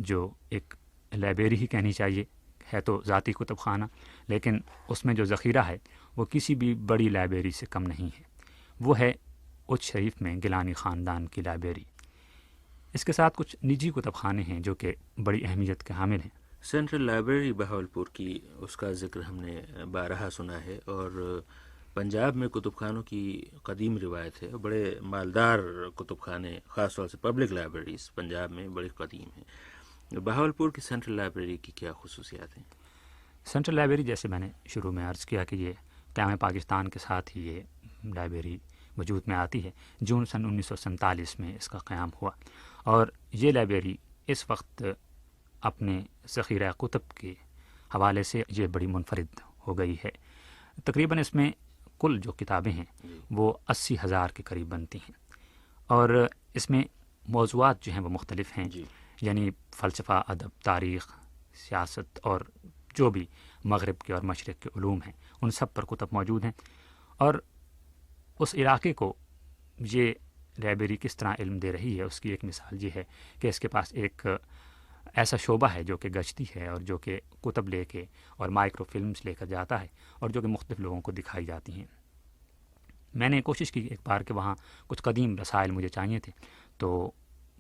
جو ایک لائبریری ہی کہنی چاہیے، ہے تو ذاتی کتب خانہ، لیکن اس میں جو ذخیرہ ہے وہ کسی بھی بڑی لائبریری سے کم نہیں ہے، وہ ہے اچ شریف میں گیلانی خاندان کی لائبریری۔ اس کے ساتھ کچھ نجی کتب خانے ہیں جو کہ بڑی اہمیت کے حامل ہیں۔ سینٹرل لائبریری بہاولپور کی، اس کا ذکر ہم نے بارہا سنا ہے، اور پنجاب میں کتب خانوں کی قدیم روایت ہے، بڑے مالدار کتب خانے خاص طور سے پبلک لائبریریز پنجاب میں بڑی قدیم ہیں۔ بہاولپور کی سینٹرل لائبریری کی کیا خصوصیات ہیں؟ سینٹرل لائبریری جیسے میں نے شروع میں عرض کیا کہ یہ قیام پاکستان کے ساتھ ہی یہ لائبریری وجود میں آتی ہے۔ جون سن 1947 میں اس کا قیام ہوا، اور یہ لائبریری اس وقت اپنے ذخیرہ کتب کے حوالے سے یہ بڑی منفرد ہو گئی ہے۔ تقریباً اس میں کل جو کتابیں ہیں وہ 80,000 کے قریب بنتی ہیں، اور اس میں موضوعات جو ہیں وہ مختلف ہیں، یعنی فلسفہ، ادب، تاریخ، سیاست اور جو بھی مغرب کے اور مشرق کے علوم ہیں ان سب پر کتب موجود ہیں۔ اور اس علاقے کو یہ لائبریری کس طرح علم دے رہی ہے اس کی ایک مثال یہ ہے کہ اس کے پاس ایک ایسا شعبہ ہے جو کہ گشتی ہے اور جو کہ کتب لے کے اور مائکرو فلمز لے کر جاتا ہے اور جو کہ مختلف لوگوں کو دکھائی جاتی ہیں۔ میں نے کوشش کی ایک بار کہ وہاں کچھ قدیم رسائل مجھے چاہیے تھے، تو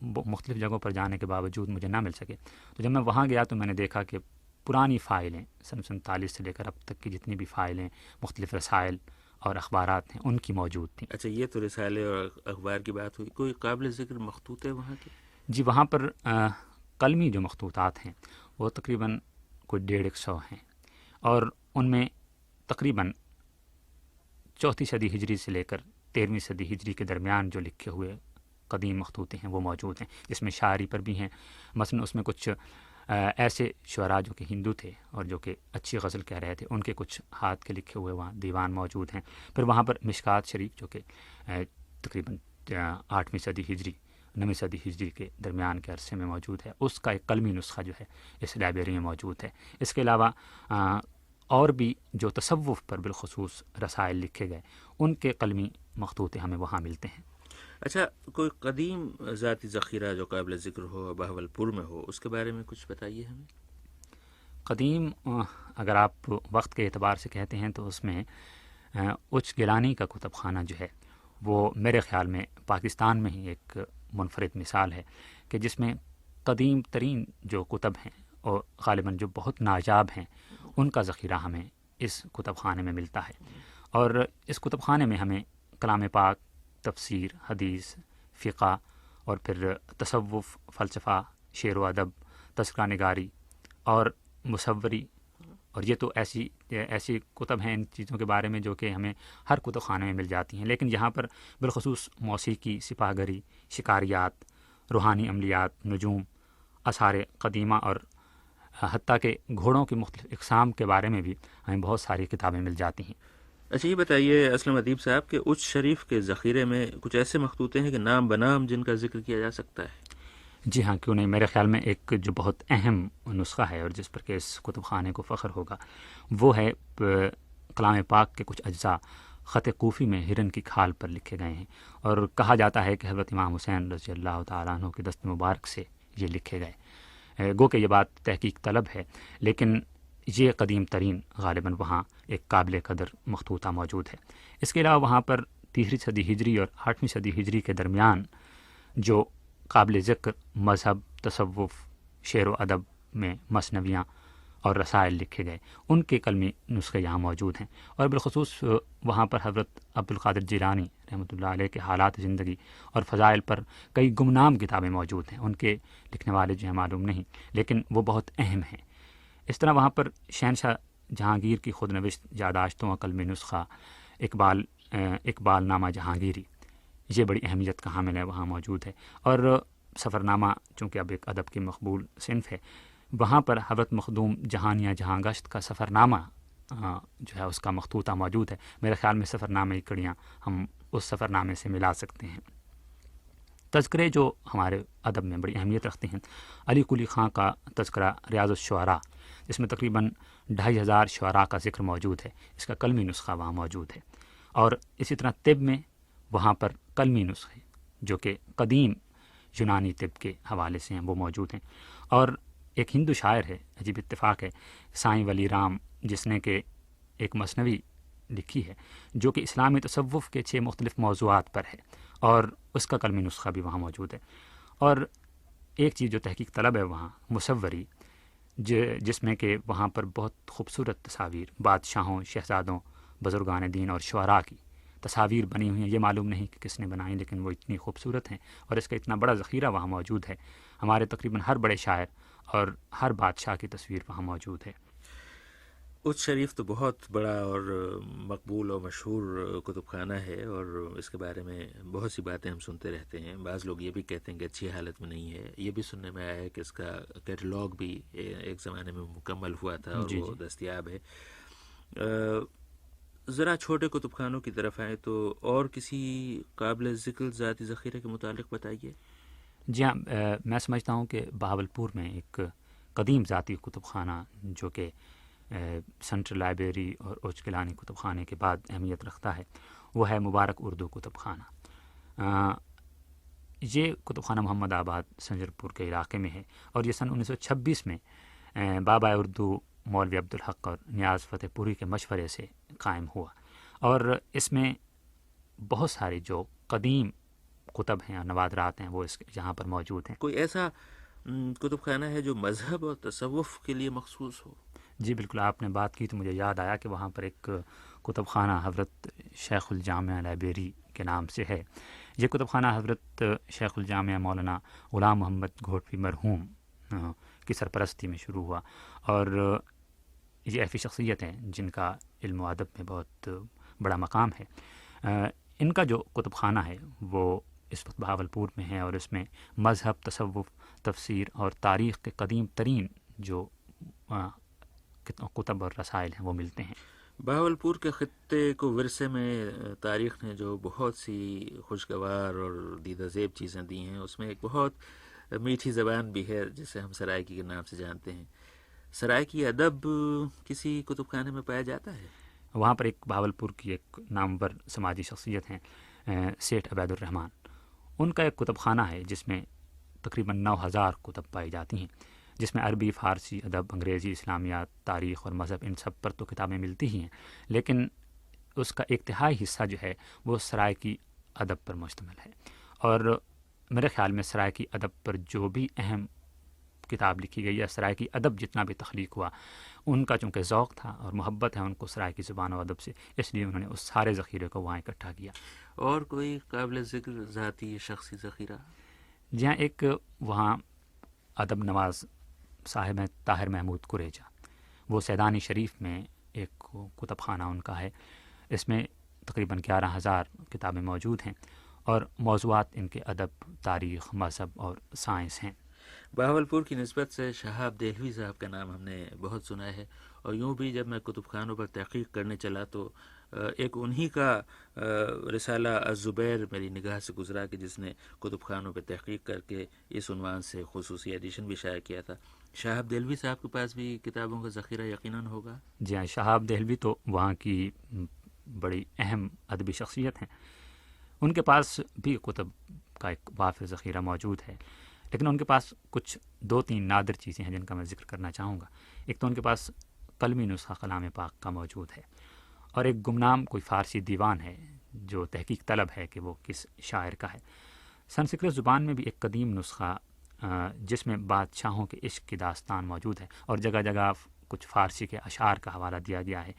مختلف جگہوں پر جانے کے باوجود مجھے نہ مل سکے، تو جب میں وہاں گیا تو میں نے دیکھا کہ پرانی فائلیں سن 47 سے لے کر اب تک کی جتنی بھی فائلیں، مختلف رسائل اور اخبارات ہیں ان کی موجود تھیں۔ اچھا، یہ تو رسالے اور اخبار کی بات ہوئی، کوئی قابل ذکر مخطوط ہے وہاں کے؟ جی، وہاں پر قلمی جو مخطوطات ہیں وہ تقریباً کوئی 150 ہیں، اور ان میں تقریباً 4 صدی ہجری سے لے کر 13ویں صدی ہجری کے درمیان جو لکھے ہوئے قدیم مخطوطے ہیں وہ موجود ہیں، جس میں شاعری پر بھی ہیں۔ مثلا اس میں کچھ ایسے شعراء جو کہ ہندو تھے اور جو کہ اچھی غزل کہہ رہے تھے، ان کے کچھ ہاتھ کے لکھے ہوئے وہاں دیوان موجود ہیں۔ پھر وہاں پر مشکات شریف جو کہ تقریباً 8ویں صدی ہجری 9ویں صدی ہجری کے درمیان کے عرصے میں موجود ہے، اس کا ایک قلمی نسخہ جو ہے اس لائبریری میں موجود ہے۔ اس کے علاوہ اور بھی جو تصوف پر بالخصوص رسائل لکھے گئے، ان کے قلمی مخطوطے ہمیں وہاں ملتے ہیں۔ اچھا، کوئی قدیم ذاتی ذخیرہ جو قابل ذکر ہو، بہاولپور میں ہو، اس کے بارے میں کچھ بتائیے ہمیں۔ قدیم اگر آپ وقت کے اعتبار سے کہتے ہیں تو اس میں اچ گیلانی کا کتب خانہ جو ہے وہ میرے خیال میں پاکستان میں ہی ایک منفرد مثال ہے کہ جس میں قدیم ترین جو کتب ہیں اور غالباً جو بہت نایاب ہیں ان کا ذخیرہ ہمیں اس کتب خانے میں ملتا ہے۔ اور اس کتب خانے میں ہمیں کلام پاک، تفسیر، حدیث، فقہ اور پھر تصوف، فلسفہ، شعر و ادب، تذکرہ نگاری اور مصوری، اور یہ تو ایسی کتب ہیں ان چیزوں کے بارے میں جو کہ ہمیں ہر کتب خانے میں مل جاتی ہیں، لیکن یہاں پر بالخصوص موسیقی، سپاہ گری، شکاریات، روحانی عملیات، نجوم، آثار قدیمہ اور حتیٰ کہ گھوڑوں کی مختلف اقسام کے بارے میں بھی ہمیں بہت ساری کتابیں مل جاتی ہیں۔ اچھا، یہ بتائیے اسلم ادیب صاحب کہ اچ شریف کے ذخیرے میں کچھ ایسے مخطوطے ہیں کہ نام بنام جن کا ذکر کیا جا سکتا ہے؟ جی ہاں، کیوں نہیں۔ میرے خیال میں ایک جو بہت اہم نسخہ ہے اور جس پر کہ اس کتب خانے کو فخر ہوگا وہ ہے کلام پاک کے کچھ اجزاء خط کوفی میں ہرن کی کھال پر لکھے گئے ہیں، اور کہا جاتا ہے کہ حضرت امام حسین رضی اللہ تعالیٰ عنہ کے دست مبارک سے یہ لکھے گئے۔ گو کہ یہ بات تحقیق طلب ہے، لیکن یہ قدیم ترین غالباً وہاں ایک قابل قدر مخطوطہ موجود ہے۔ اس کے علاوہ وہاں پر 3ویں صدی ہجری اور 8ویں صدی ہجری کے درمیان جو قابل ذکر مذہب، تصوف، شعر و ادب میں مثنویاں اور رسائل لکھے گئے، ان کے قلمی نسخے یہاں موجود ہیں۔ اور بالخصوص وہاں پر حضرت عبدالقادر جیلانی رحمۃ اللہ علیہ کے حالات زندگی اور فضائل پر کئی گمنام کتابیں موجود ہیں، ان کے لکھنے والے جو ہیں معلوم نہیں، لیکن وہ بہت اہم ہیں۔ اس طرح وہاں پر شہنشاہ جہانگیر کی خود نوشت یادداشتوں کا قلمی نسخہ اقبال نامہ جہانگیری، یہ بڑی اہمیت کا حامل ہے، وہاں موجود ہے۔ اور سفرنامہ چونکہ اب ایک ادب کی مقبول صنف ہے، وہاں پر حضرت مخدوم جہانیہ جہاں گشت کا سفرنامہ جو ہے اس کا مخطوطہ موجود ہے۔ میرے خیال میں سفرنامے کی کڑیاں ہم اس سفرنامے سے ملا سکتے ہیں۔ تذکرے جو ہمارے ادب میں بڑی اہمیت رکھتے ہیں، علی قلی خاں کا تذکرہ ریاض الشعراء، جس میں تقریباً 2500 شعراء کا ذکر موجود ہے، اس کا قلمی نسخہ وہاں موجود ہے۔ اور اسی طرح طب میں وہاں پر قلمی نسخے جو کہ قدیم یونانی طب کے حوالے سے ہیں وہ موجود ہیں۔ اور ایک ہندو شاعر ہے، عجیب اتفاق ہے، سائیں ولی رام، جس نے کہ ایک مثنوی لکھی ہے جو کہ اسلامی تصوف کے 6 مختلف موضوعات پر ہے، اور اس کا قلمی نسخہ بھی وہاں موجود ہے۔ اور ایک چیز جو تحقیق طلب ہے وہاں مصوری، جس میں کہ وہاں پر بہت خوبصورت تصاویر بادشاہوں، شہزادوں، بزرگان دین اور شعراء کی تصاویر بنی ہوئی ہیں۔ یہ معلوم نہیں کہ کس نے بنائی، لیکن وہ اتنی خوبصورت ہیں اور اس کا اتنا بڑا ذخیرہ وہاں موجود ہے۔ ہمارے تقریباً ہر بڑے شاعر اور ہر بادشاہ کی تصویر وہاں موجود ہے۔ اچ شریف تو بہت بڑا اور مقبول اور مشہور کتب خانہ ہے، اور اس کے بارے میں بہت سی باتیں ہم سنتے رہتے ہیں۔ بعض لوگ یہ بھی کہتے ہیں کہ اچھی حالت میں نہیں ہے، یہ بھی سننے میں آیا ہے کہ اس کا کیٹلاگ بھی ایک زمانے میں مکمل ہوا تھا اور وہ دستیاب ہے۔ ذرا چھوٹے کتب خانوں کی طرف آئیں تو اور کسی قابل ذکر ذاتی ذخیرے کے متعلق بتائیے۔ جی ہاں، میں سمجھتا ہوں کہ بہاولپور میں ایک قدیم ذاتی کتب خانہ جو کہ سینٹرل لائبریری اور اچ گیلانی کتب خانے کے بعد اہمیت رکھتا ہے، وہ ہے مبارک اردو کتب خانہ۔ یہ کتب خانہ محمد آباد سنجر پور کے علاقے میں ہے، اور یہ سن 1926 میں بابا اردو مولوی عبدالحق اور نیاز فتح پوری کے مشورے سے قائم ہوا، اور اس میں بہت سارے جو قدیم کتب ہیں اور نوادرات ہیں وہ یہاں پر موجود ہیں۔ کوئی ایسا کتب خانہ ہے جو مذہب اور تصوف کے لیے مخصوص ہو؟ جی بالکل، آپ نے بات کی تو مجھے یاد آیا کہ وہاں پر ایک کتب خانہ حضرت شیخ الجامعہ لائبریری کے نام سے ہے۔ یہ کتب خانہ حضرت شیخ الجامعہ مولانا غلام محمد گھوٹوی مرحوم کی سرپرستی میں شروع ہوا، اور یہ ایسی شخصیت ہیں جن کا علم و ادب میں بہت بڑا مقام ہے۔ ان کا جو کتب خانہ ہے وہ اس وقت بہاولپور میں ہے، اور اس میں مذہب، تصوف، تفسیر اور تاریخ کے قدیم ترین جو کتب اور رسائل ہیں وہ ملتے ہیں۔ بہاولپور کے خطے کو ورثے میں تاریخ نے جو بہت سی خوشگوار اور دیدہ زیب چیزیں دی ہیں، اس میں ایک بہت میٹھی زبان بھی ہے جسے ہم سرائکی کے نام سے جانتے ہیں۔ سرائکی ادب کسی کتب خانے میں پایا جاتا ہے؟ وہاں پر ایک بہاولپور کی ایک نامور سماجی شخصیت ہیں سیٹھ عبید الرحمان، ان کا ایک کتب خانہ ہے جس میں تقریباً 9000 کتب پائی جاتی ہیں، جس میں عربی، فارسی ادب، انگریزی، اسلامیات، تاریخ اور مذہب، ان سب پر تو کتابیں ملتی ہی ہیں، لیکن اس کا ایک تہائی حصہ جو ہے وہ سرائکی ادب پر مشتمل ہے۔ اور میرے خیال میں سرائکی ادب پر جو بھی اہم کتاب لکھی گئی ہے، سرائکی ادب جتنا بھی تخلیق ہوا، ان کا چونکہ ذوق تھا اور محبت ہے ان کو سرائکی زبان و ادب سے، اس لیے انہوں نے اس سارے ذخیرے کو وہاں اکٹھا کیا۔ اور کوئی قابل ذکر ذاتی شخصی ذخیرہ؟ جہاں ایک وہاں ادب نواز صاحب ہیں طاہر محمود قریجہ، وہ سیدانی شریف میں ایک کتب خانہ ان کا ہے، اس میں تقریباً 11000 کتابیں موجود ہیں اور موضوعات ان کے ادب، تاریخ، مذہب اور سائنس ہیں۔ بہاولپور کی نسبت سے شہاب دہلوی صاحب کا نام ہم نے بہت سنا ہے، اور یوں بھی جب میں کتب خانوں پر تحقیق کرنے چلا تو ایک انہی کا رسالہ الزبیر میری نگاہ سے گزرا کہ جس نے کتب خانوں پہ تحقیق کر کے اس عنوان سے خصوصی ایڈیشن بھی شائع کیا تھا۔ شہاب دہلوی صاحب کے پاس بھی کتابوں کا ذخیرہ یقیناً ہوگا؟ جی ہاں، شہاب دہلوی تو وہاں کی بڑی اہم ادبی شخصیت ہیں، ان کے پاس بھی کتب کا ایک وافر ذخیرہ موجود ہے، لیکن ان کے پاس کچھ 2-3 نادر چیزیں ہیں جن کا میں ذکر کرنا چاہوں گا۔ ایک تو ان کے پاس قلمی نسخہ کلام پاک کا موجود ہے، اور ایک گمنام کوئی فارسی دیوان ہے جو تحقیق طلب ہے کہ وہ کس شاعر کا ہے۔ سنسکرت زبان میں بھی ایک قدیم نسخہ جس میں بادشاہوں کے عشق کی داستان موجود ہے اور جگہ جگہ کچھ فارسی کے اشعار کا حوالہ دیا گیا ہے،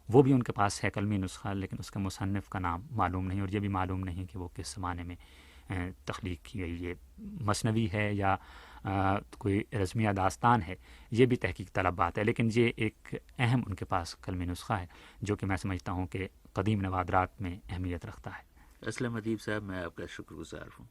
وہ بھی ان کے پاس ہے قلمی نسخہ، لیکن اس کے مصنف کا نام معلوم نہیں، اور یہ بھی معلوم نہیں کہ وہ کس زمانے میں تخلیق کی گئی، یہ مثنوی ہے یا کوئی رزمیہ داستان ہے، یہ بھی تحقیق طلب بات ہے، لیکن یہ ایک اہم ان کے پاس قلمی نسخہ ہے جو کہ میں سمجھتا ہوں کہ قدیم نوادرات میں اہمیت رکھتا ہے۔ اسلم ادیب صاحب، میں آپ کا شکر گزار ہوں۔